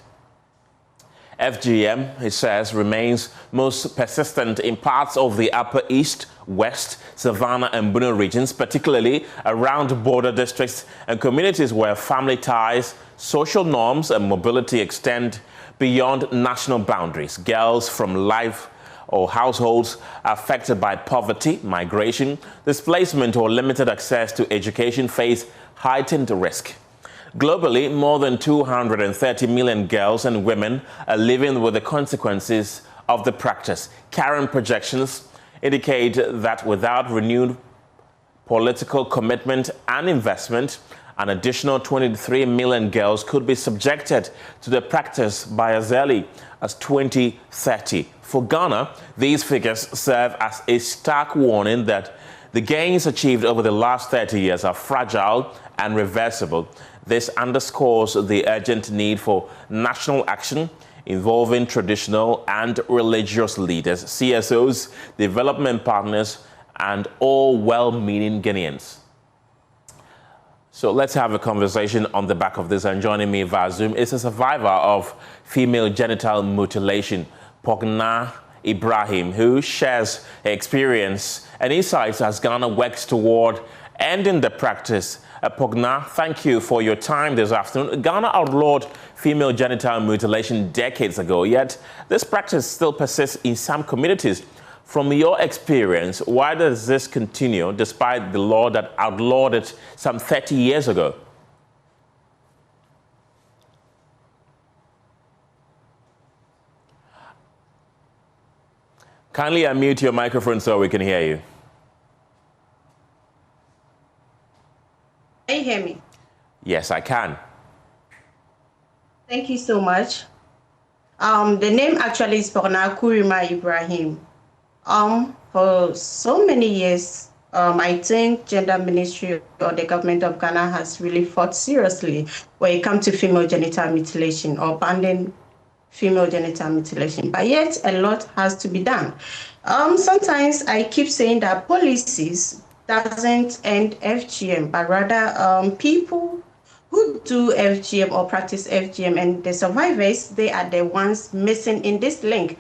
S1: FGM, he says, remains most persistent in parts of the Upper East, West, Savannah and Bono regions, particularly around border districts and communities where family ties, social norms and mobility extend beyond national boundaries. Girls from life or households affected by poverty, migration, displacement or limited access to education face heightened risk. Globally, more than 230 million girls and women are living with the consequences of the practice. Current projections indicate that without renewed political commitment and investment, an additional 23 million girls could be subjected to the practice by as early as 2030. For Ghana, these figures serve as a stark warning that the gains achieved over the last 30 years are fragile and reversible. This underscores the urgent need for national action involving traditional and religious leaders, CSOs, development partners, and all well-meaning Guineans. So let's have a conversation on the back of this. And joining me via Zoom is a survivor of female genital mutilation, Pogna Ibrahim, who shares her experience and insights as Ghana works toward ending the practice. Pogna, thank you for your time this afternoon. Ghana outlawed female genital mutilation decades ago, yet this practice still persists in some communities. From your experience, why does this continue despite the law that outlawed it some 30 years ago? Kindly unmute your microphone so we can hear you.
S17: Can you hear me?
S1: Yes, I can.
S17: Thank you so much. The name actually is Pogna Ibrahim. For so many years, I think Gender Ministry or the government of Ghana has really fought seriously when it comes to female genital mutilation or banning female genital mutilation. But yet, a lot has to be done. Sometimes I keep saying that policies doesn't end FGM, but rather people who do FGM or practice FGM and the survivors, they are the ones missing in this link.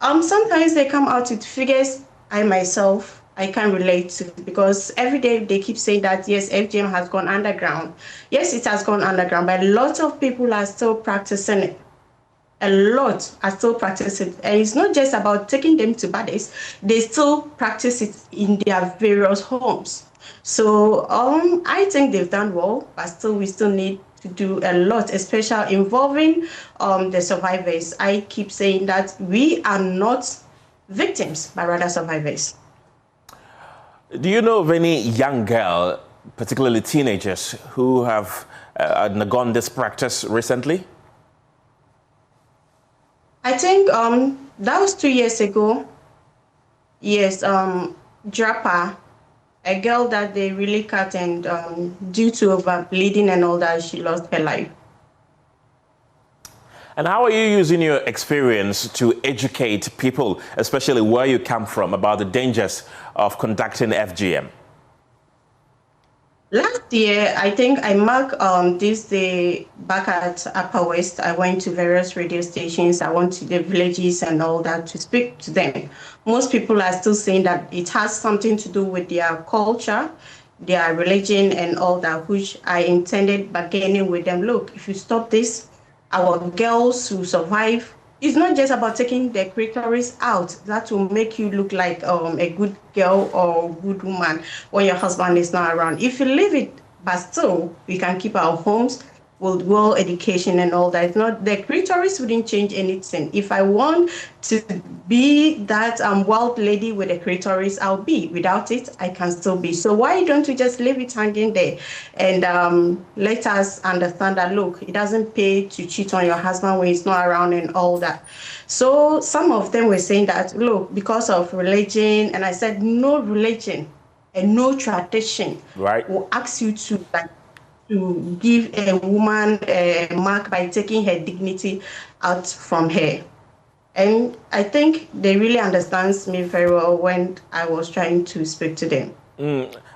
S17: Sometimes they come out with figures I myself, I can relate to, because every day they keep saying that, yes, FGM has gone underground. Yes, it has gone underground, but a lot of people are still practicing it. A lot are still practicing it. And it's not just about taking them to bodies, they still practice it in their various homes. So I think they've done well, but still we still need to do a lot, especially involving the survivors. I keep saying that we are not victims, but rather survivors.
S1: Do you know of any young girl, particularly teenagers, who have undergone this practice recently?
S17: I think that was 2 years ago. Yes, Drapa, a girl that they really cut, and due to overbleeding and all that, she lost her life.
S1: And how are you using your experience to educate people, especially where you come from, about the dangers of conducting FGM?
S17: Last year, I think I marked this day back at Upper West. I went to various radio stations. I went to the villages and all that to speak to them. Most people are still saying that it has something to do with their culture, their religion and all that, which I intended bargaining with them. Look, if you stop this, our girls who survive, it's not just about taking the clitoris out. That will make you look like a good girl or a good woman when your husband is not around. If you leave it, but still, we can keep our homes with well education and all that. It's not, the clitoris wouldn't change anything. If I want to be that wild lady with a clitoris, I'll be. Without it, I can still be. So why don't we just leave it hanging there and let us understand that, look, it doesn't pay to cheat on your husband when he's not around and all that. So some of them were saying that, look, because of religion, and I said no religion and no tradition will ask you to give a woman a mark by taking her dignity out from her. And I think they really understand me very well when I was trying to speak to them.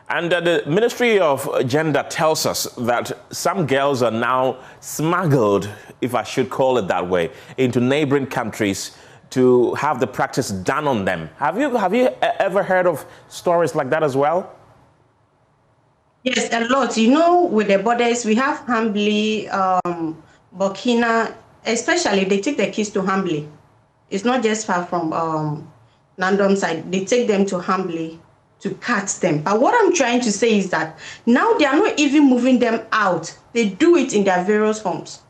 S1: And the Ministry of Gender tells us that some girls are now smuggled, if I should call it that way, into neighboring countries to have the practice done on them. Have you ever heard of stories like that as well?
S17: Yes, a lot. You know, with the borders, we have Hambly, Burkina, especially they take the kids to Hambly. It's not just far from Nandom side. They take them to Hambly to cut them. But what I'm trying to say is that now they are not even moving them out. They do it in their various homes.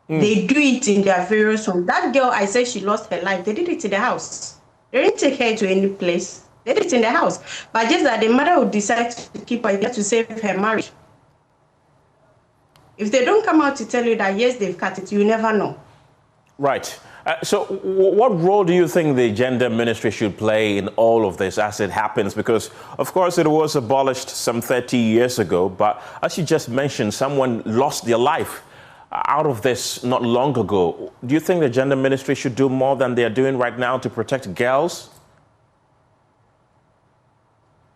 S17: They do it in their various homes. That girl, I said she lost her life. They did it in the house. They didn't take her to any place. They did it in the house. But just that the mother would decide to keep her to save her marriage. If they don't come out to tell you that, yes, they've cut it, you never know.
S1: Right. So what role do you think the gender ministry should play in all of this as it happens? Because, of course, it was abolished some 30 years ago. But as you just mentioned, someone lost their life out of this not long ago. Do you think the gender ministry should do more than they are doing right now to protect girls?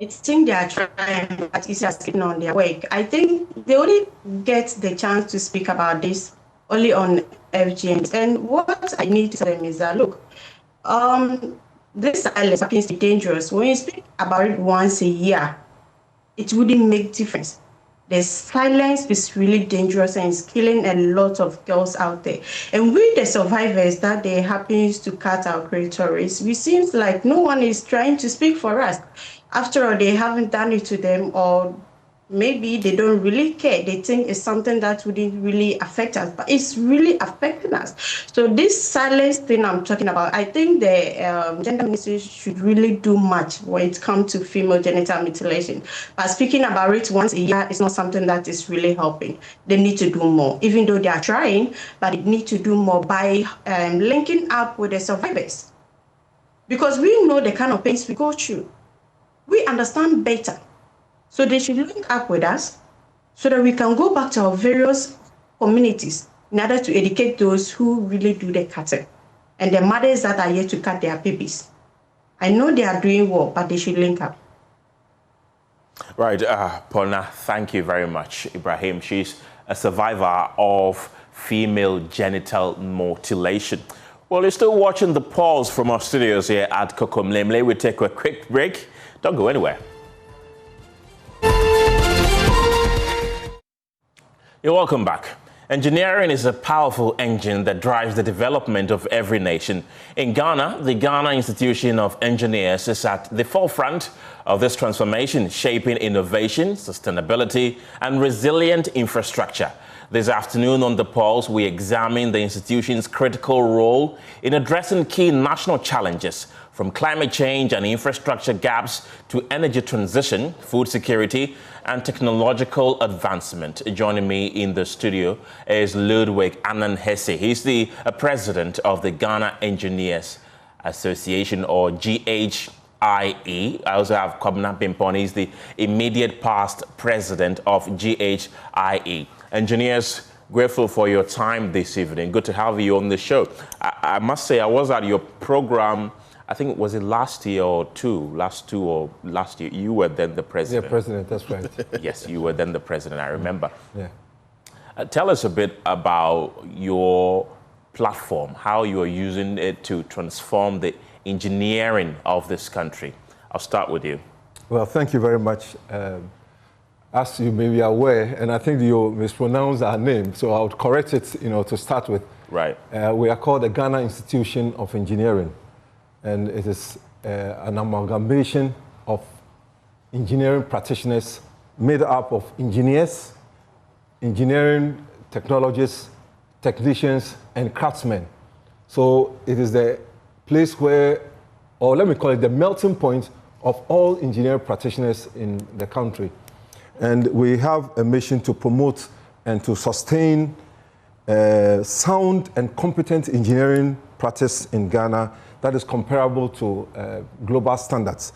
S17: I think they are trying, but it's just getting on their work. I think they only get the chance to speak about this only on FGMs. And what I need to tell them is that, look, this silence happens to be dangerous. When you speak about it once a year, it wouldn't make difference. The silence is really dangerous and it's killing a lot of girls out there. And with the survivors that they happens to cut our clitoris, it seems like no one is trying to speak for us. After all, they haven't done it to them, or maybe they don't really care. They think it's something that wouldn't really affect us, but it's really affecting us. So this silence thing I'm talking about, I think the gender ministry should really do much when it comes to female genital mutilation. But speaking about it once a year is not something that is really helping. They need to do more, even though they are trying, but they need to do more by linking up with the survivors. Because we know the kind of pains we go through. We understand better. So they should link up with us so that we can go back to our various communities in order to educate those who really do the cutting and the mothers that are yet to cut their babies. I know they are doing well, but they should link up.
S1: Right, Paulina, thank you very much. Ibrahim, she's a survivor of female genital mutilation. Well, you're still watching The Pulse from our studios here at COCOBOD. We'll take a quick break. Don't go anywhere. You're welcome back. Engineering is a powerful engine that drives the development of every nation. In Ghana, the Ghana Institution of Engineers is at the forefront of this transformation, shaping innovation, sustainability, and resilient infrastructure. This afternoon on The Pulse, we examine the institution's critical role in addressing key national challenges, from climate change and infrastructure gaps to energy transition, food security, and technological advancement. Joining me in the studio is Ludwig Annan-Hesse. He's the president of the Ghana Engineers Association, or GHIE. I also have Kobna Bimpon. He's the immediate past president of GHIE. Engineers, grateful for your time this evening. Good to have you on the show. I must say, I was at your program, I think, was it last year or last year? You were then the president.
S18: Yeah, president, that's right.
S1: Yes, you were then the president, I remember.
S18: Yeah.
S1: Tell us a bit about your platform, how you are using it to transform the engineering of this country. I'll start with you.
S18: Well, thank you very much. As you may be aware, and I think you mispronounced our name, so I would correct it, to start with.
S1: Right.
S18: We are called the Ghana Institution of Engineering. And it is an amalgamation of engineering practitioners made up of engineers, engineering technologists, technicians, and craftsmen. So it is the place where, or let me call it the melting point of all engineering practitioners in the country. And we have a mission to promote and to sustain sound and competent engineering practice in Ghana that is comparable to global standards.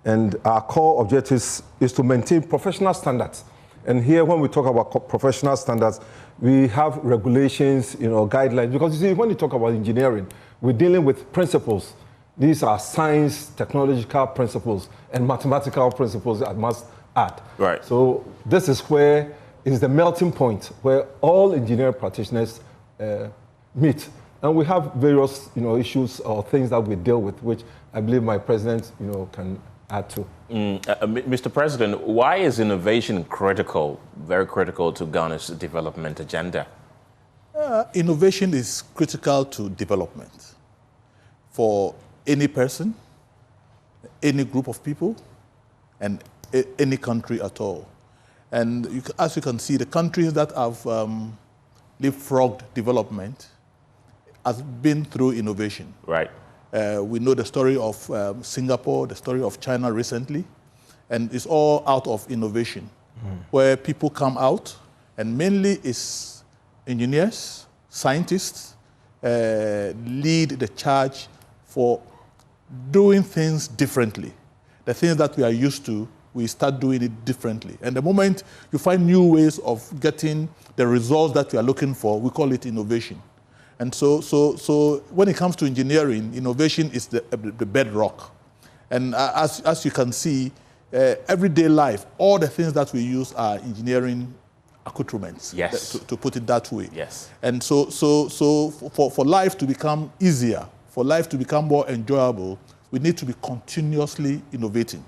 S18: And our core objective is to maintain professional standards. And here, when we talk about professional standards, we have regulations, guidelines. Because you see, when you talk about engineering, we're dealing with principles. These are science, technological principles, and mathematical principles, I must add.
S1: Right.
S18: So this is where is the melting point where all engineering practitioners meet. And we have various, issues or things that we deal with, which I believe my president, can add to.
S1: Mr. President, why is innovation critical, very critical to Ghana's development agenda?
S19: Innovation is critical to development for any person, any group of people, and any country at all. And as you can see, the countries that have leapfrogged development has been through innovation.
S1: Right.
S19: We know the story of Singapore, the story of China recently, and it's all out of innovation, where people come out, and mainly it's engineers, scientists, lead the charge for doing things differently. The things that we are used to, we start doing it differently. And the moment you find new ways of getting the results that you are looking for, we call it innovation. And so when it comes to engineering, innovation is the bedrock. And as you can see, everyday life, all the things that we use are engineering accoutrements.
S1: Yes.
S19: To put it that way.
S1: Yes.
S19: And so for life to become easier, for life to become more enjoyable, we need to be continuously innovating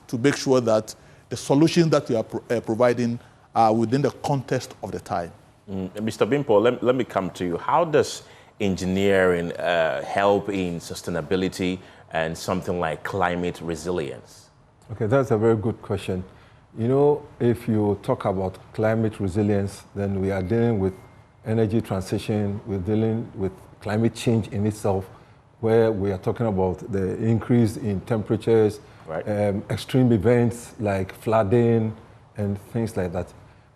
S19: to make sure that the solutions that we are providing are within the context of the time.
S1: Mr. Bimpo, let me come to you. How does engineering help in sustainability and something like climate resilience?
S18: Okay, that's a very good question. If you talk about climate resilience, then we are dealing with energy transition, we're dealing with climate change in itself, where we are talking about the increase in temperatures,
S1: right.
S18: Extreme events like flooding and things like that.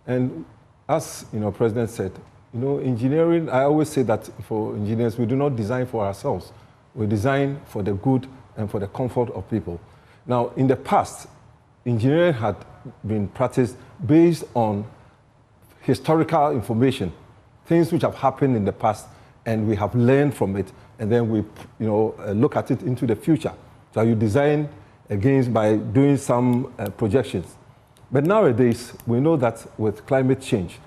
S18: And as President said, engineering, I always say that for engineers, we do not design for ourselves. We design for the good and for the comfort of people. Now, in the past, engineering had been practiced based on historical information, things which have happened in the past, and we have learned from it, and then we look at it into the future. So you design against by doing some projections. But nowadays, we know that with climate change,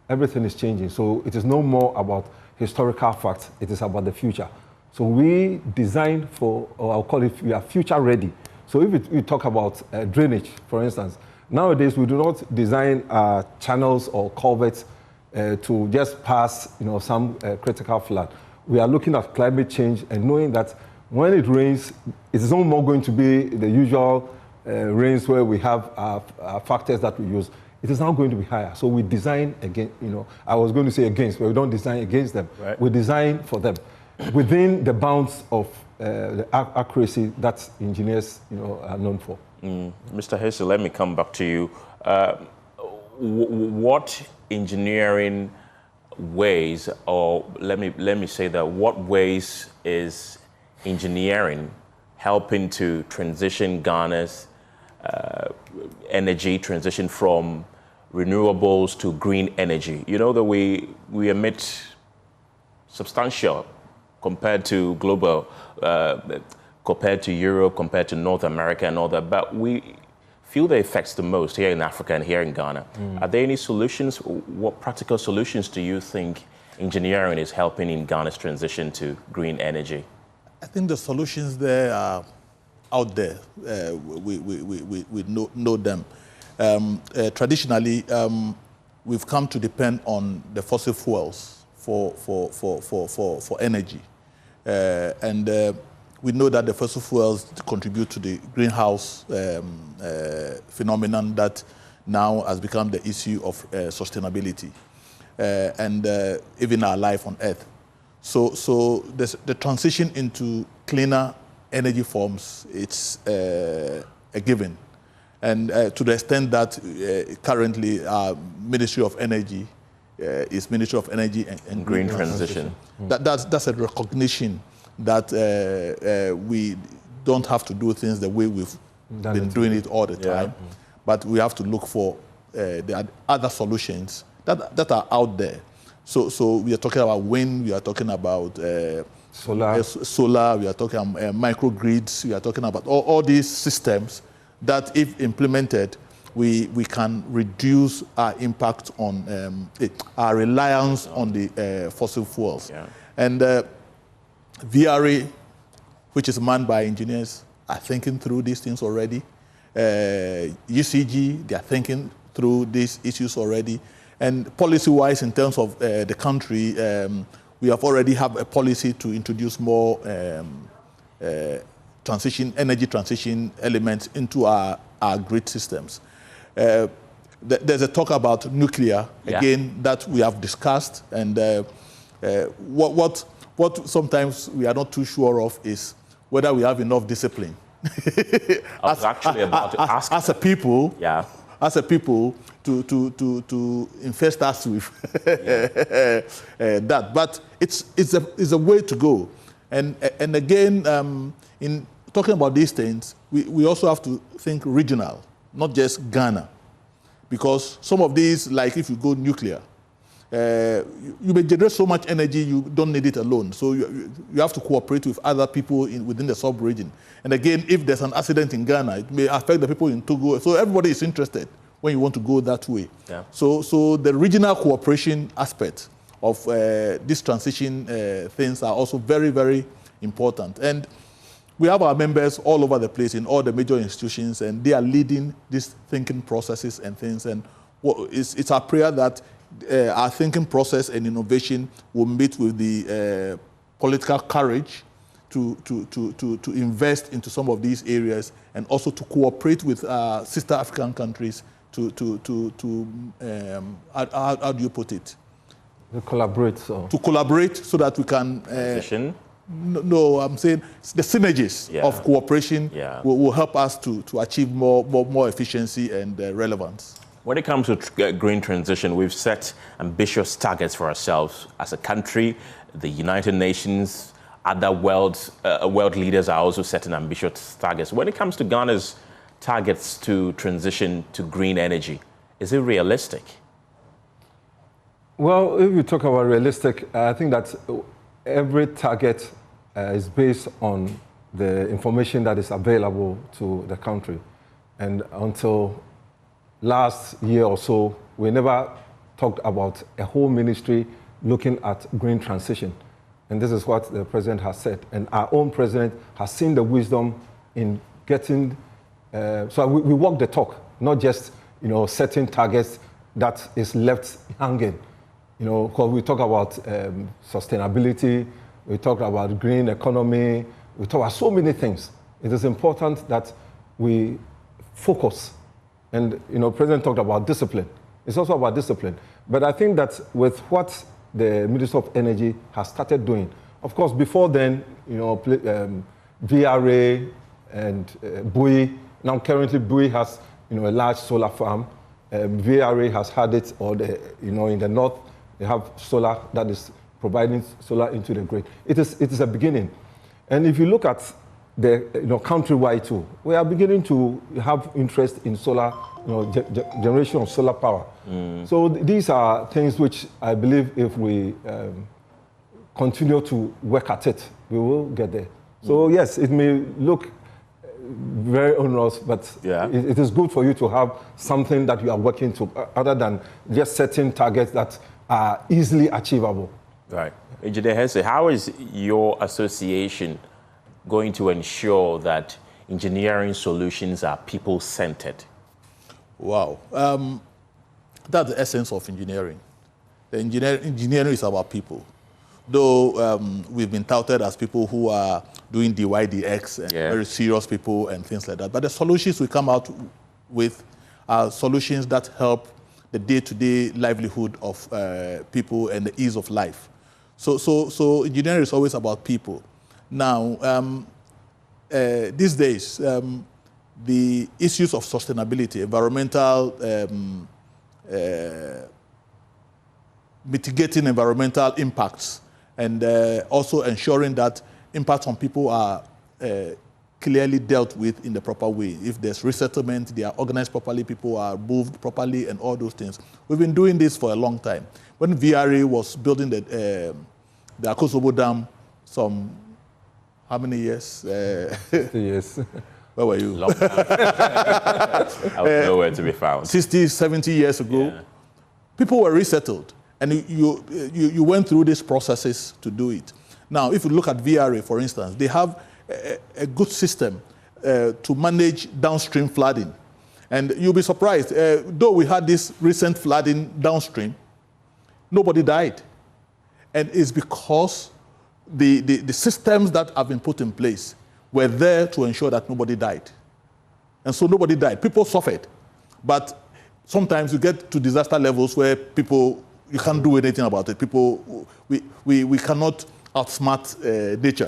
S18: everything is changing. So it is no more about historical facts, it is about the future. So we design for, or I'll call it, we are future ready. So if we talk about drainage, for instance, nowadays we do not design channels or culverts to just pass some critical flood. We are looking at climate change and knowing that when it rains, it is no more going to be the usual rains where we have factors that we use. It is now going to be higher. So we design against, I was going to say against, but we don't design against them.
S1: Right.
S18: We design for them within the bounds of the accuracy that engineers are known for.
S1: Mr. Hesse, let me come back to you. What engineering ways, or let me say that, what ways is engineering helping to transition Ghana's energy transition from renewables to green energy? You know that we emit substantial compared to global, compared to Europe, compared to North America and all that, but we feel the effects the most here in Africa and here in Ghana. Are there any solutions? What practical solutions do you think engineering is helping in Ghana's transition to green energy?
S19: I think the solutions there are out there. We know them. Traditionally, we've come to depend on the fossil fuels for energy. And we know that the fossil fuels contribute to the greenhouse phenomenon that now has become the issue of sustainability and even our life on Earth. So the transition into cleaner energy forms, it's a given. And to the extent that currently our Ministry of Energy is Ministry of Energy and
S1: Green Transition.
S19: That's a recognition that we don't have to do things the way we've been doing it all the time, but we have to look for the other solutions that are out there. So we are talking about wind, we are talking about solar, we are talking microgrids, we are talking about all these systems that, if implemented, we can reduce our impact on our reliance on the fossil fuels.
S1: Yeah.
S19: And VRA, which is manned by engineers, are thinking through these things already. UCG, they are thinking through these issues already. And policy-wise, in terms of the country, we have already have a policy to introduce more energy transition elements into our grid systems. There's a talk about nuclear, again, that we have discussed. And what sometimes we are not too sure of is whether we have enough discipline.
S1: I was actually about to ask.
S19: As a people,
S1: as a people,
S19: to infest us with that. But it's a way to go. And again, in talking about these things, we also have to think regional, not just Ghana. Because some of these, like if you go nuclear, you may generate so much energy, you don't need it alone. So you have to cooperate with other people within the sub-region. And again, if there's an accident in Ghana, it may affect the people in Togo. So everybody is interested when you want to go that way.
S1: Yeah.
S19: So the regional cooperation aspect of these transition things are also very, very important. And we have our members all over the place in all the major institutions, and they are leading these thinking processes and things. And it's our prayer that our thinking process and innovation will meet with the political courage to invest into some of these areas, and also to cooperate with sister African countries how do you put it?
S18: To collaborate.
S19: To collaborate so that we can... No, I'm saying the synergies of cooperation will help us to achieve more efficiency and relevance.
S1: When it comes to green transition, we've set ambitious targets for ourselves as a country. The United Nations, other world leaders are also setting ambitious targets. When it comes to Ghana's targets to transition to green energy, is it realistic?
S18: Well, if you talk about realistic, I think that every target is based on the information that is available to the country. And until last year or so, we never talked about a whole ministry looking at green transition. And this is what the president has said. And our own president has seen the wisdom in getting, so we walk the talk, not just setting targets that is left hanging. Because we talk about sustainability, we talk about green economy, we talk about so many things. It is important that we focus. And, President talked about discipline. It's also about discipline. But I think that with what the Minister of Energy has started doing, of course, before then, VRA and BUI, now currently BUI has, a large solar farm. VRA has had it, or in the north, they have solar that is providing solar into the grid. It is a beginning. And if you look at the countrywide too, we are beginning to have interest in solar, generation of solar power. So these are things which I believe if we continue to work at it, we will get there. So yes, it may look very onerous, but it is good for you to have something that you are working to, other than just setting targets that are easily achievable.
S1: Right. Engineer Hesse, how is your association going to ensure that engineering solutions are people-centered?
S19: Wow. That's the essence of engineering. Engineering is about people. Though we've been touted as people who are doing DY/DX, and very serious people and things like that. But the solutions we come out with are solutions that help the day-to-day livelihood of people and the ease of life. So engineering is always about people. Now, these days, the issues of sustainability, environmental, mitigating environmental impacts, and also ensuring that impacts on people are clearly dealt with in the proper way. If there's resettlement, they are organized properly, people are moved properly, and all those things. We've been doing this for a long time. When VRA was building the COCOBOD Dam some, how many years?
S18: 50 years.
S19: Where were you?
S1: Long time. I was nowhere to be found.
S19: 60, 70 years ago, people were resettled. And you went through these processes to do it. Now, if you look at VRA, for instance, they have a good system to manage downstream flooding. And you'll be surprised, though we had this recent flooding downstream, nobody died. And it's because the systems that have been put in place were there to ensure that nobody died. And so nobody died. People suffered. But sometimes you get to disaster levels where people, you can't do anything about it. People, we cannot outsmart nature,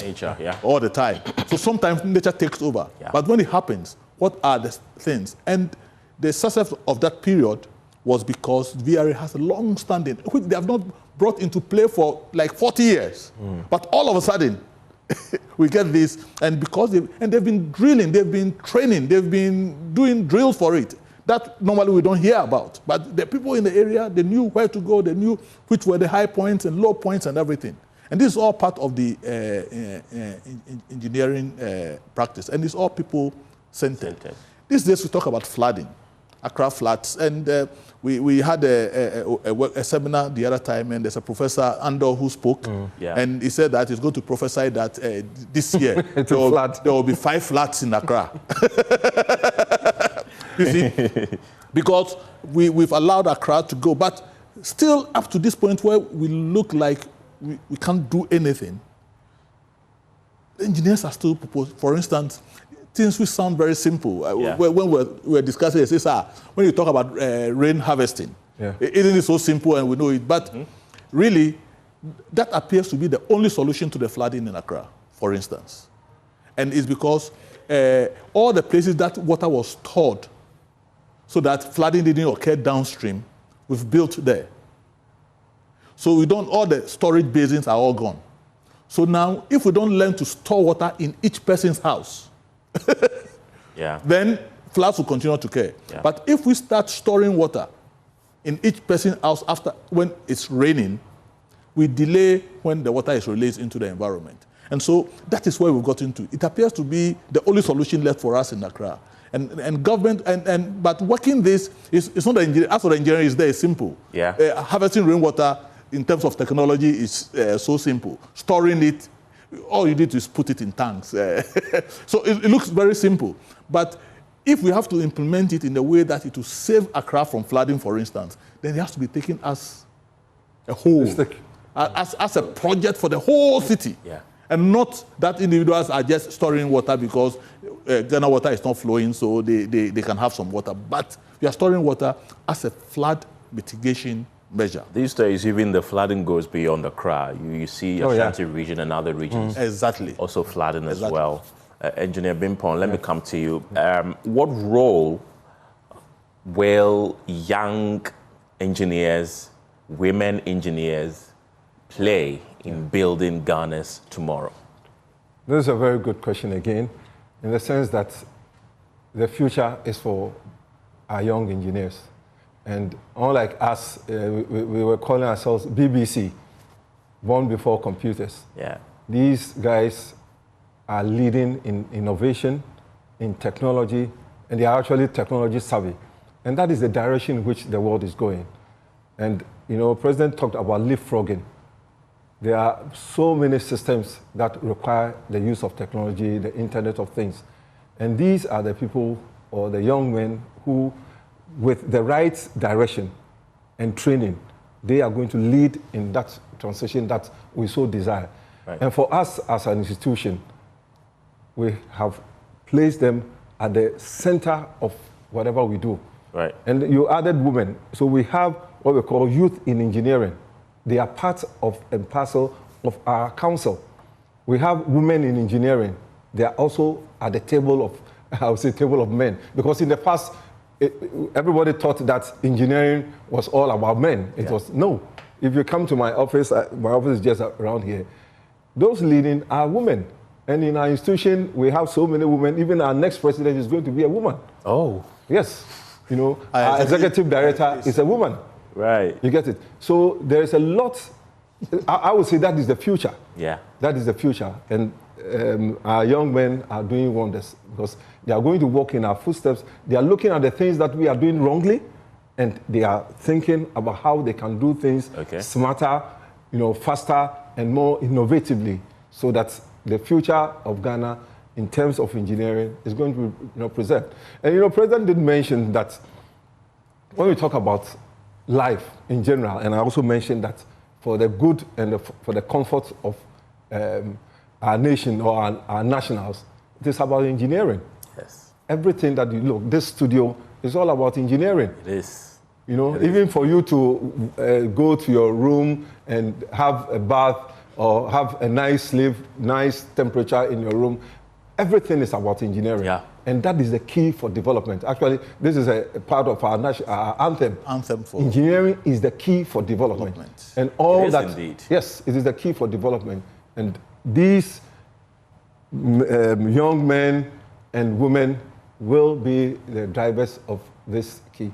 S19: all the time. So sometimes nature takes over. But when it happens, what are the things? And the success of that period was because VRA has a long standing, which they have not brought into play for like 40 years. But all of a sudden, we get this, and because they've been drilling, they've been training, they've been doing drills for it. That normally we don't hear about. But the people in the area, they knew where to go, they knew which were the high points and low points and everything. And this is all part of the engineering practice, and it's all people-centered. These days we talk about flooding, Accra floods, and we had a seminar the other time, and there's a professor, Andor, who spoke, and he said that he's going to prophesy that this year there will be 5 floods in Accra. You see, because we've allowed Accra to go, but still up to this point where we look like we can't do anything, the engineers are still proposing. For instance, things which sound very simple. When we're discussing it, when you talk about rain harvesting, isn't it so simple and we know it? But really, that appears to be the only solution to the flooding in Accra, for instance. And it's because all the places that water was stored so that flooding didn't occur downstream, we've built there. So all the storage basins are all gone. So now, if we don't learn to store water in each person's house, then floods will continue to occur. But if we start storing water in each person's house when it's raining, we delay when the water is released into the environment. And so that is where we've got into. It appears to be the only solution left for us in Accra. And government, but working this, it's not the engineering. As for the engineering, is there, it's simple. Harvesting rainwater in terms of technology is so simple. Storing it, all you need to is put it in tanks. So it looks very simple. But if we have to implement it in a way that it will save Accra from flooding, for instance, then it has to be taken as a whole, as a project for the whole city. And not that individuals are just storing water because Ghana water is not flowing, so they can have some water. But we are storing water as a flood mitigation measure.
S1: These days, even the flooding goes beyond Accra. You see Ashanti region and other regions also flooding as well. Engineer Bimpon, let me come to you. What role will young engineers, women engineers, play in building Ghana's tomorrow?
S18: This is a very good question again, in the sense that the future is for our young engineers. And unlike us, we were calling ourselves BBC, born before computers. These guys are leading in innovation, in technology, and they are actually technology savvy. And that is the direction in which the world is going. And, you know, President talked about leapfrogging. There are so many systems that require the use of technology, the Internet of Things. And these are the people or the young men who, with the right direction and training, they are going to lead in that transition that we so desire. And for us as an institution, we have placed them at the center of whatever we do. And you added women. So we have what we call youth in engineering. They are part of and parcel of our council. We have women in engineering. They are also at the table of, I would say, table of men. Because in the past, everybody thought that engineering was all about men. It was, no. If you come to my office is just around here. Those leading are women. And in our institution, we have so many women. Even our next president is going to be a woman.
S1: Oh.
S18: Yes. You know, our executive director is a woman.
S1: Right.
S18: You get it? So there is a lot I would say that is the future.
S1: Yeah.
S18: That is the future. And our young men are doing wonders because they are going to walk in our footsteps. They are looking at the things that we are doing wrongly, and they are thinking about how they can do things smarter, faster, and more innovatively, so that the future of Ghana in terms of engineering is going to be preserved. And President did mention that when we talk about life in general, and I also mentioned that for the good and for the comfort of our nation or our nationals, it is about engineering.
S1: Yes.
S18: Everything that you look, this studio is all about engineering.
S1: It is.
S18: Even for you to go to your room and have a bath or have a nice sleep, nice temperature in your room, everything is about engineering.
S1: Yeah.
S18: And that is the key for development. Actually, this is a part of our anthem.
S19: Anthem for
S18: engineering is the key for development. And all
S1: it is
S18: that.
S1: Indeed.
S18: Yes, it is the key for development. And these young men and women will be the drivers of this key.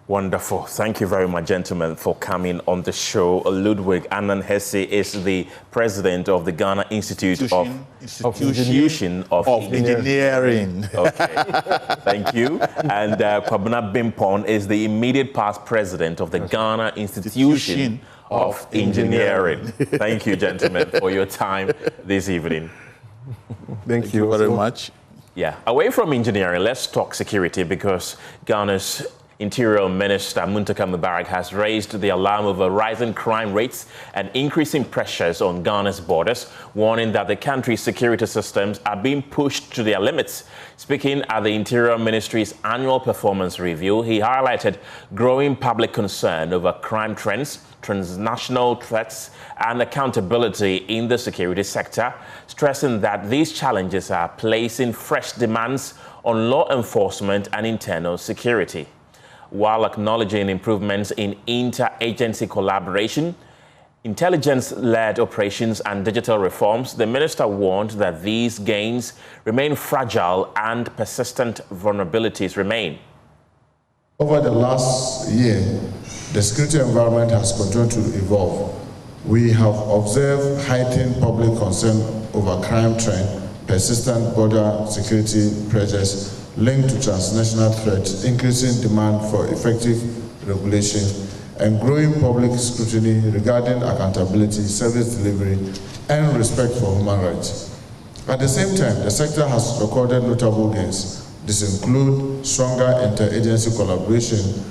S1: Wonderful. Thank you very much, gentlemen, for coming on the show. Ludwig Annan-Hesse is the president of the Ghana Institution of
S19: Engineering.
S1: Okay. Thank you. And Kwabena Bimpon is the immediate past president of the Ghana Institution of Engineering. Thank you, gentlemen, for your time this evening.
S19: Thank you very much.
S1: Yeah. Away from engineering, let's talk security, because Ghana's Interior Minister Muntaka Mubarak has raised the alarm over rising crime rates and increasing pressures on Ghana's borders, warning that the country's security systems are being pushed to their limits. Speaking at the Interior Ministry's annual performance review, he highlighted growing public concern over crime trends, transnational threats, and accountability in the security sector, stressing that these challenges are placing fresh demands on law enforcement and internal security. While acknowledging improvements in inter-agency collaboration, intelligence-led operations and digital reforms, the minister warned that these gains remain fragile and persistent vulnerabilities remain.
S4: Over the last year, the security environment has continued to evolve. We have observed heightened public concern over crime trend, persistent border security pressures linked to transnational threats, increasing demand for effective regulation, and growing public scrutiny regarding accountability, service delivery, and respect for human rights. At the same time, the sector has recorded notable gains. This includes stronger interagency collaboration,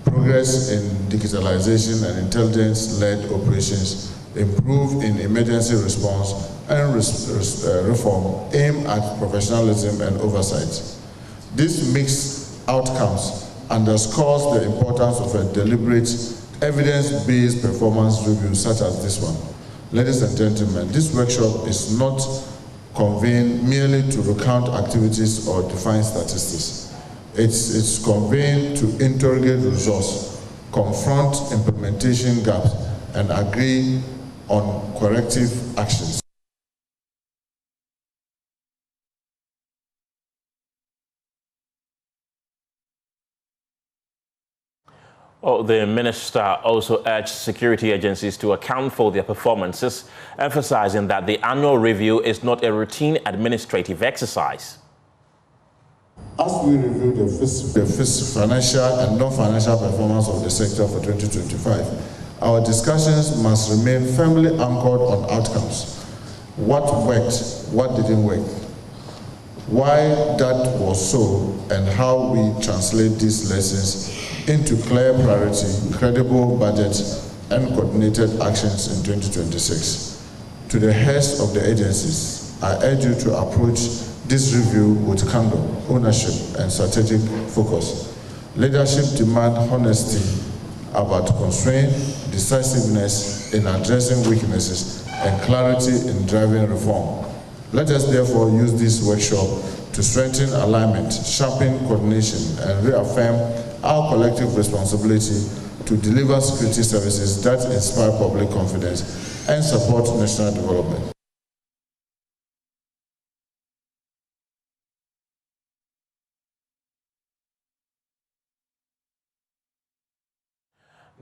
S4: progress in digitalization and intelligence-led operations, improvement in emergency response, and reform aimed at professionalism and oversight. This mixed outcomes underscores the importance of a deliberate, evidence-based performance review such as this one. Ladies and gentlemen, this workshop is not convened merely to recount activities or define statistics. It's convened to interrogate results, confront implementation gaps, and agree on corrective actions.
S1: The minister also urged security agencies to account for their performances, emphasizing that the annual review is not a routine administrative exercise.
S4: As we review the financial and non-financial performance of the sector for 2025, our discussions must remain firmly anchored on outcomes. What worked, what didn't work, why that was so, and how we translate these lessons into clear priority, credible budgets, and coordinated actions in 2026. To the heads of the agencies, I urge you to approach this review with candor, ownership, and strategic focus. Leadership demands honesty about constraint, decisiveness in addressing weaknesses, and clarity in driving reform. Let us therefore use this workshop to strengthen alignment, sharpen coordination, and reaffirm our collective responsibility to deliver security services that inspire public confidence and support national development.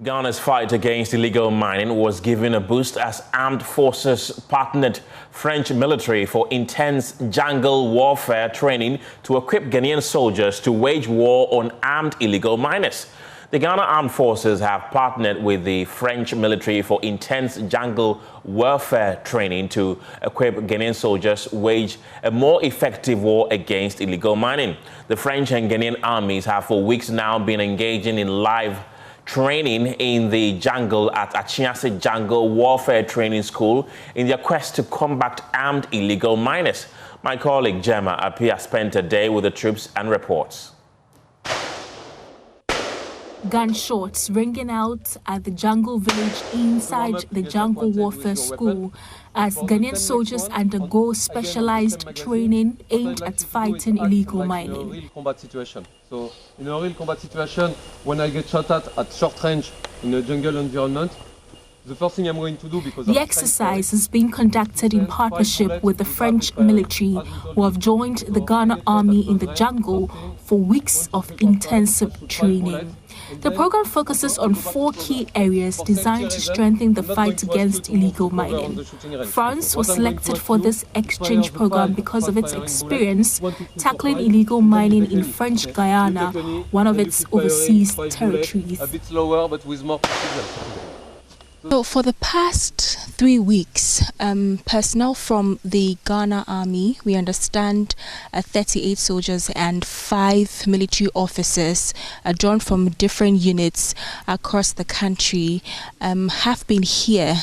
S1: Ghana's fight against illegal mining was given a boost as armed forces partnered French military for intense jungle warfare training to equip Ghanaian soldiers to wage war on armed illegal miners. The Ghana Armed Forces have partnered with the French military for intense jungle warfare training to equip Ghanaian soldiers wage a more effective war against illegal mining. The French and Ghanaian armies have for weeks now been engaging in live training in the jungle at Achiase Jungle Warfare Training School in their quest to combat armed illegal miners. My colleague Gemma Apia spent a day with the troops and reports.
S20: Gunshots ringing out at the jungle village inside the Jungle Warfare School as Ghanaian soldiers undergo specialized training aimed at fighting illegal mining.
S21: In a real combat situation. So, in a real combat situation, when I get shot at short range in a jungle environment, the first thing I'm going to do, because
S20: the exercise is being conducted in partnership with the French military, who have joined the Ghana Army in the jungle for weeks of intensive training. The program focuses on 4 key areas designed to strengthen the fight against illegal mining. France was selected for this exchange program because of its experience tackling illegal mining in French Guyana, one of its overseas territories.
S21: A bit slower, but with more precision.
S12: So for the past 3 weeks, personnel from the Ghana Army, we understand 38 soldiers and 5 military officers drawn from different units across the country have been here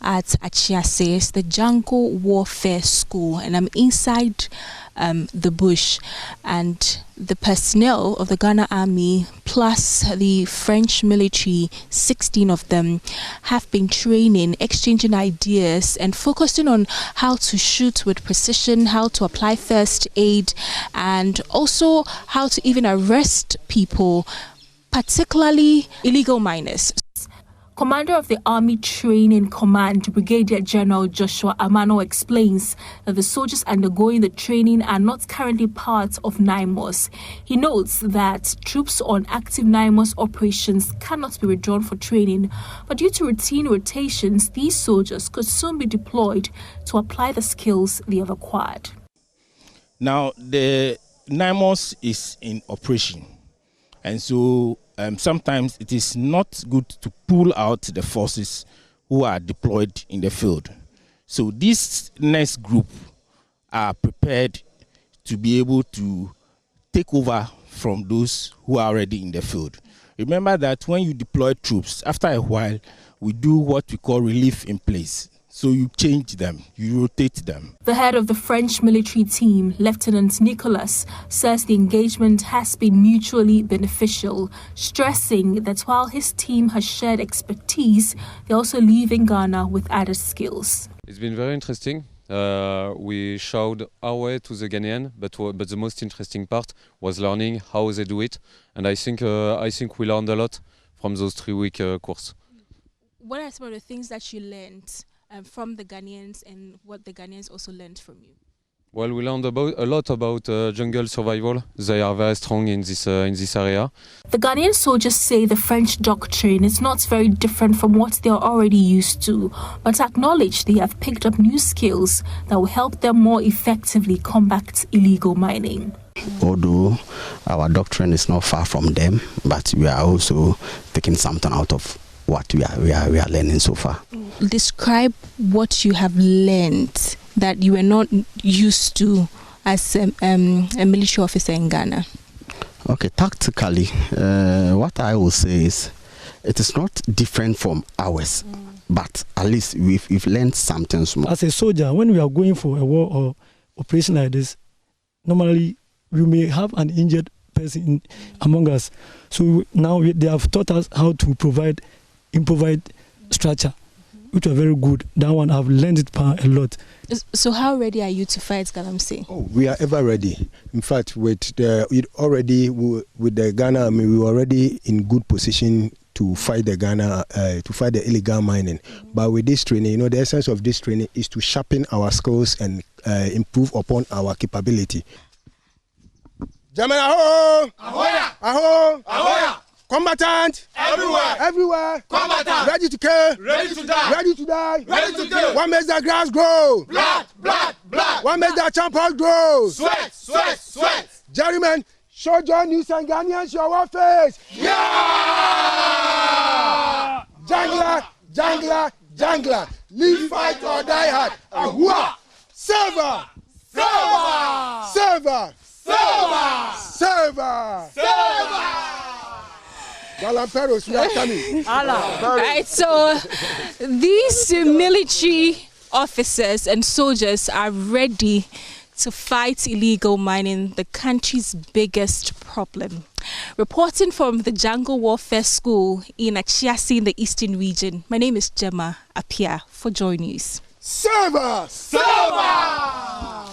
S12: at Achiase, the Jungle Warfare School, and I'm inside the bush, and the personnel of the Ghana Army plus the French military, 16 of them, have been training, exchanging ideas and focusing on how to shoot with precision, how to apply first aid, and also how to even arrest people, particularly illegal miners.
S20: Commander of the Army Training Command, Brigadier General Joshua Amano, explains that the soldiers undergoing the training are not currently part of NIMOS. He notes that troops on active NIMOS operations cannot be withdrawn for training, but due to routine rotations, these soldiers could soon be deployed to apply the skills they have acquired.
S22: Now, the NIMOS is in operation, and so sometimes it is not good to pull out the forces who are deployed in the field. So this next group are prepared to be able to take over from those who are already in the field. Remember that when you deploy troops, after a while, we do what we call relief in place. So you change them, you rotate them.
S20: The head of the French military team, Lieutenant Nicolas, says the engagement has been mutually beneficial, stressing that while his team has shared expertise, they're also leaving Ghana with added skills.
S21: It's been very interesting. We showed our way to the Ghanaian, but the most interesting part was learning how they do it, and I think we learned a lot from those 3-week course.
S12: What are some of the things that you learned from the Ghanaians and what the Ghanaians also learned from you?
S21: Well, we learned a lot about jungle survival. They are very strong in this area.
S20: The Ghanaian soldiers say the French doctrine is not very different from what they are already used to, but acknowledge they have picked up new skills that will help them more effectively combat illegal mining.
S23: Although our doctrine is not far from them, but we are also taking something out of what we are learning so far.
S12: Describe what you have learned that you were not used to as a military officer in Ghana.
S23: Okay, tactically, what I will say is it is not different from ours, but at least we've learned something small.
S24: As a soldier, when we are going for a war or operation like this, normally we may have an injured person among us. So now they have taught us how to provide improvised structure, which are very good. That one I've learned it a lot.
S12: So how ready are you to fight Galamsey?
S25: Oh, we are ever ready. In fact, with the Ghana Army, we were already in good position to fight the illegal mining. But with this training, the essence of this training is to sharpen our skills and improve upon our capability. Jamana ho! Ahoya! Aho! Ahoya!
S2: Combatant.
S5: Everywhere.
S2: Everywhere.
S5: Combatant.
S2: Ready to kill.
S5: Ready to die.
S2: Ready to die.
S5: Ready to kill.
S2: What makes the grass grow?
S5: Blood, blood, blood.
S2: What makes the champal grow?
S5: Sweat, sweat, sweat.
S2: Gentlemen, show John News and Ghanaians your face.
S5: Yeah!
S2: Jangler, jangler, jangler. Live, fight, or die hard. Ahua! Server!
S5: Server!
S2: Server!
S5: Server!
S2: Server!
S5: Server!
S2: Galamperos, we are coming.
S12: All right, so these military officers and soldiers are ready to fight illegal mining, the country's biggest problem. Reporting from the Jungle Warfare School in Achiasi in the Eastern region, my name is Gemma Apia for Joy News.
S2: Server!
S5: Server!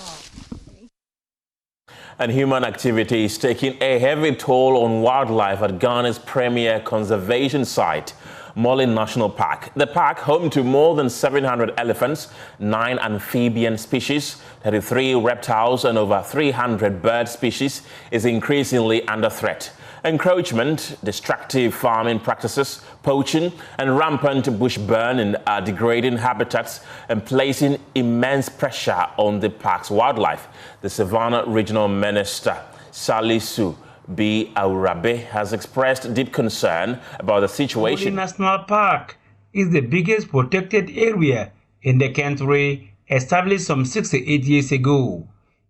S1: And human activity is taking a heavy toll on wildlife at Ghana's premier conservation site, Mullen National Park. The park, home to more than 700 elephants, 9 amphibian species, 33 reptiles and over 300 bird species, is increasingly under threat. Encroachment, destructive farming practices, poaching and rampant bush burning are degrading habitats and placing immense pressure on the park's wildlife. The Savannah Regional Minister, Salisu B. Aurabe, has expressed deep concern about the situation.
S6: Mullen National Park is the biggest protected area in the country, established some 68 years ago.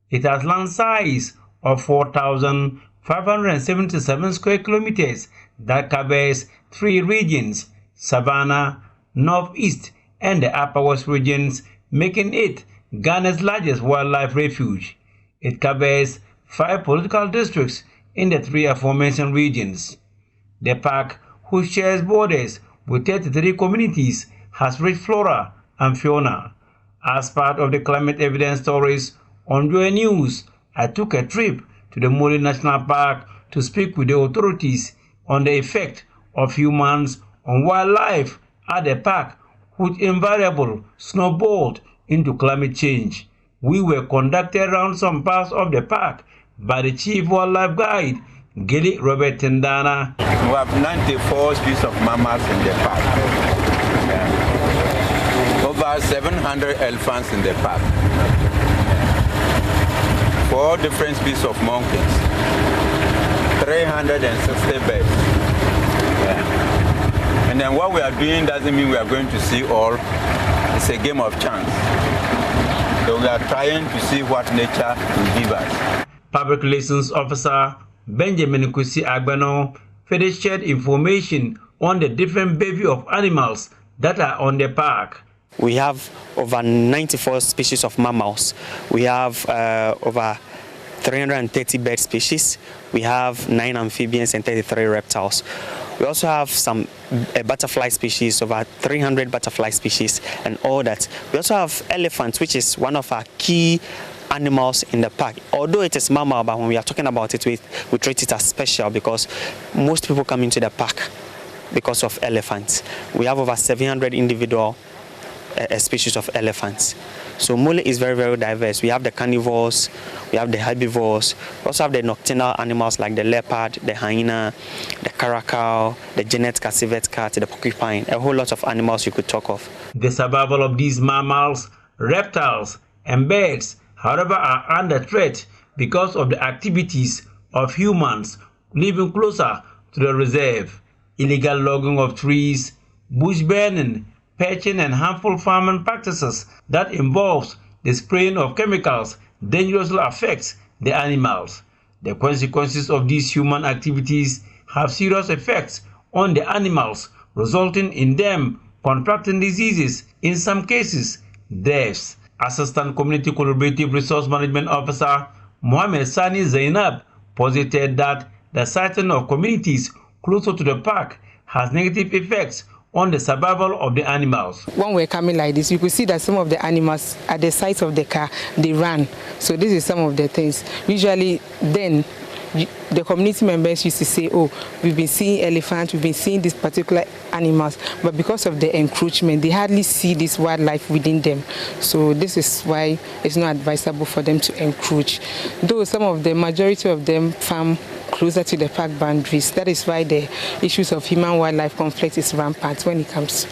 S6: It has land size of 4,577 square kilometers that covers 3 regions, Savannah, Northeast, and the Upper West regions, making it Ghana's largest wildlife refuge. It covers 5 political districts in the 3 aforementioned regions. The park, which shares borders with 33 communities, has rich flora and fauna. As part of the climate evidence stories on Joy News, I took a trip to the Mullen National Park to speak with the authorities on the effect of humans on wildlife at the park, which invariably snowballed into climate change. We were conducted around some parts of the park by the Chief Wildlife Guide, Gilly Robert Tendana.
S7: We have 94 species of mammals in the park. Over 700 elephants in the park. 4 different species of monkeys. 360 birds. And then what we are doing doesn't mean we are going to see all. It's a game of chance. So we are trying to see what nature will give us.
S6: Public Relations Officer Benjamin Kusi Agbano further shared information on the different bevy of animals that are on the park.
S8: We have over 94 species of mammals. We have over 330 bird species. We have 9 amphibians and 33 reptiles. We also have some butterfly species, over 300 butterfly species and all that. We also have elephants, which is one of our key animals in the park. Although it is mammal, but when we are talking about it, we treat it as special because most people come into the park because of elephants. We have over 700 individual species of elephants. So Mullen is very, very diverse. We have the carnivores, we have the herbivores, we also have the nocturnal animals like the leopard, the hyena, the caracal, the genetic civet cat, the porcupine, a whole lot of animals you could talk of.
S6: The survival of these mammals, reptiles, and birds, however, are under threat because of the activities of humans living closer to the reserve. Illegal logging of trees, bush burning, poaching, and harmful farming practices that involves the spraying of chemicals dangerously affects the animals. The consequences of these human activities have serious effects on the animals, resulting in them contracting diseases, in some cases, deaths. Assistant Community Collaborative Resource Management Officer Mohamed Sani Zainab posited that the siting of communities closer to the park has negative effects on the survival of the animals.
S26: When we're coming like this, you could see that some of the animals at the sight of the car, they ran. So this is some of the things. Usually then the community members used to say, oh, we've been seeing elephants, we've been seeing these particular animals, but because of the encroachment, they hardly see this wildlife within them. So this is why it's not advisable for them to encroach. Though the majority of them farm closer to the park boundaries, that is why the issues of human-wildlife conflict is rampant when it comes.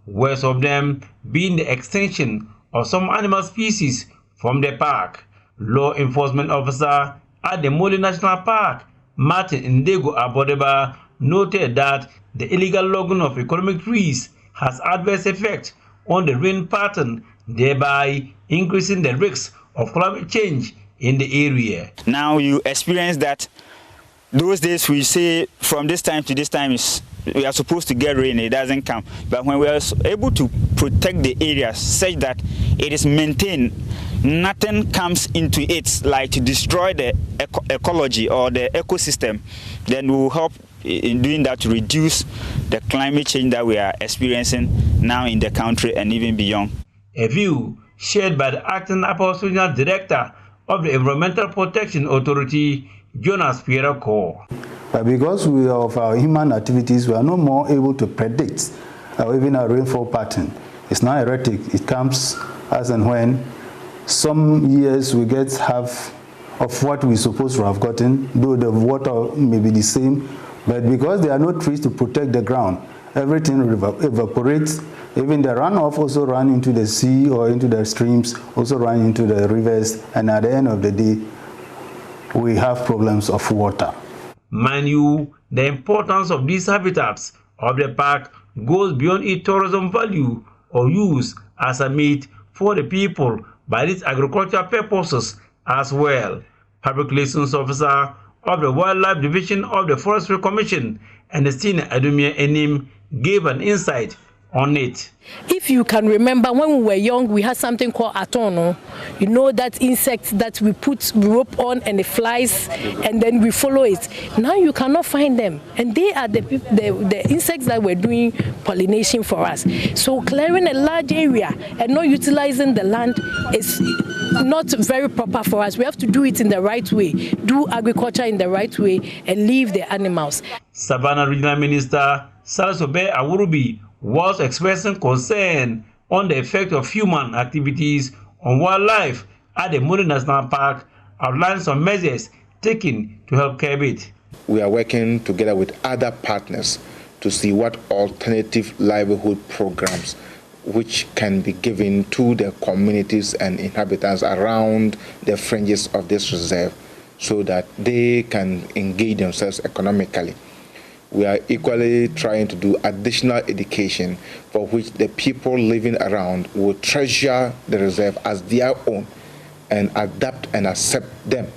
S6: Worst of them being the extinction of some animal species from the park. Law enforcement officer at the Mole National Park, Martin Ndego Abodeba, noted that the illegal logging of economic trees has adverse effect on the rain pattern, thereby increasing the risk of climate change in the area.
S9: Now you experience that those days we say from this time to this time we are supposed to get rain, it doesn't come. But when we are able to protect the areas such that it is maintained, nothing comes into it, like to destroy the ecology or the ecosystem, then we will help in doing that to reduce the climate change that we are experiencing now in the country and even beyond.
S6: A view shared by the acting operational director of the Environmental Protection Authority, Jonas Pierre-Core.
S10: But because of our human activities, we are no more able to predict even our rainfall pattern. It's not erratic. It comes as and when. Some years we get half of what we're supposed to have gotten, though the water may be the same, but because there are no trees to protect the ground, everything evaporates. Even the runoff also run into the sea or into the streams, also run into the rivers, and at the end of the day, we have problems of water.
S6: Mind you, the importance of these habitats of the park goes beyond its tourism value or use as a meat for the people by these agricultural purposes as well. Public Relations Officer of the Wildlife Division of the Forestry Commission, Ernestine Adumie Enim, gave an insight on it.
S11: If you can remember, when we were young, we had something called atono. You know, that insect that we put rope on and it flies, and then we follow it. Now you cannot find them, and they are the insects that were doing pollination for us. So clearing a large area and not utilizing the land is not very proper for us. We have to do it in the right way, do agriculture in the right way, and leave the animals.
S6: Savannah Regional Minister Salisobe Awurubi was expressing concern on the effect of human activities on wildlife at the Mole National Park, outlined some measures taken to help curb it.
S13: We are working together with other partners to see what alternative livelihood programs which can be given to the communities and inhabitants around the fringes of this reserve so that they can engage themselves economically. We are equally trying to do additional education for which the people living around will treasure the reserve as their own and adapt and accept them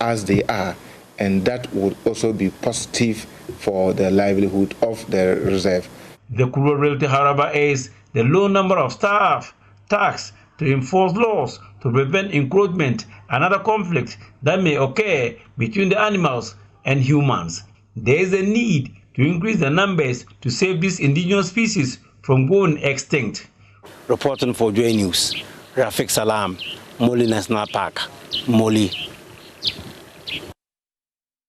S13: as they are. And that would also be positive for the livelihood of the reserve.
S6: The cruel reality, however, is the low number of staff tasked to enforce laws to prevent encroachment and other conflicts that may occur between the animals and humans. There is a need to increase the numbers to save these indigenous species from going extinct.
S14: Reporting for Joy News, Rafik Salam, Mole National Park, Mole.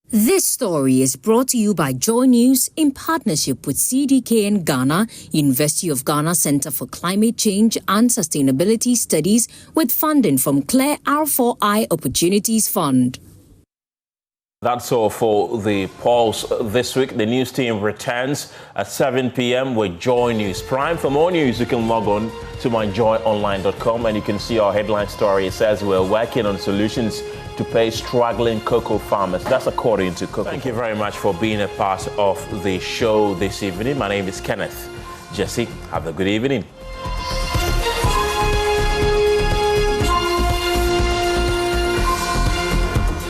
S15: This story is brought to you by Joy News in partnership with CDKN Ghana, University of Ghana Center for Climate Change and Sustainability Studies, with funding from Claire R4I Opportunities Fund.
S1: That's all for the Pulse this week. The news team returns at 7 p.m. with Joy News Prime. For more news, you can log on to myjoyonline.com and you can see our headline story. It says we're working on solutions to pay struggling cocoa farmers. That's according to COCOBOD. Thank you very much for being a part of the show this evening. My name is Kenneth Jesse. Have a good evening.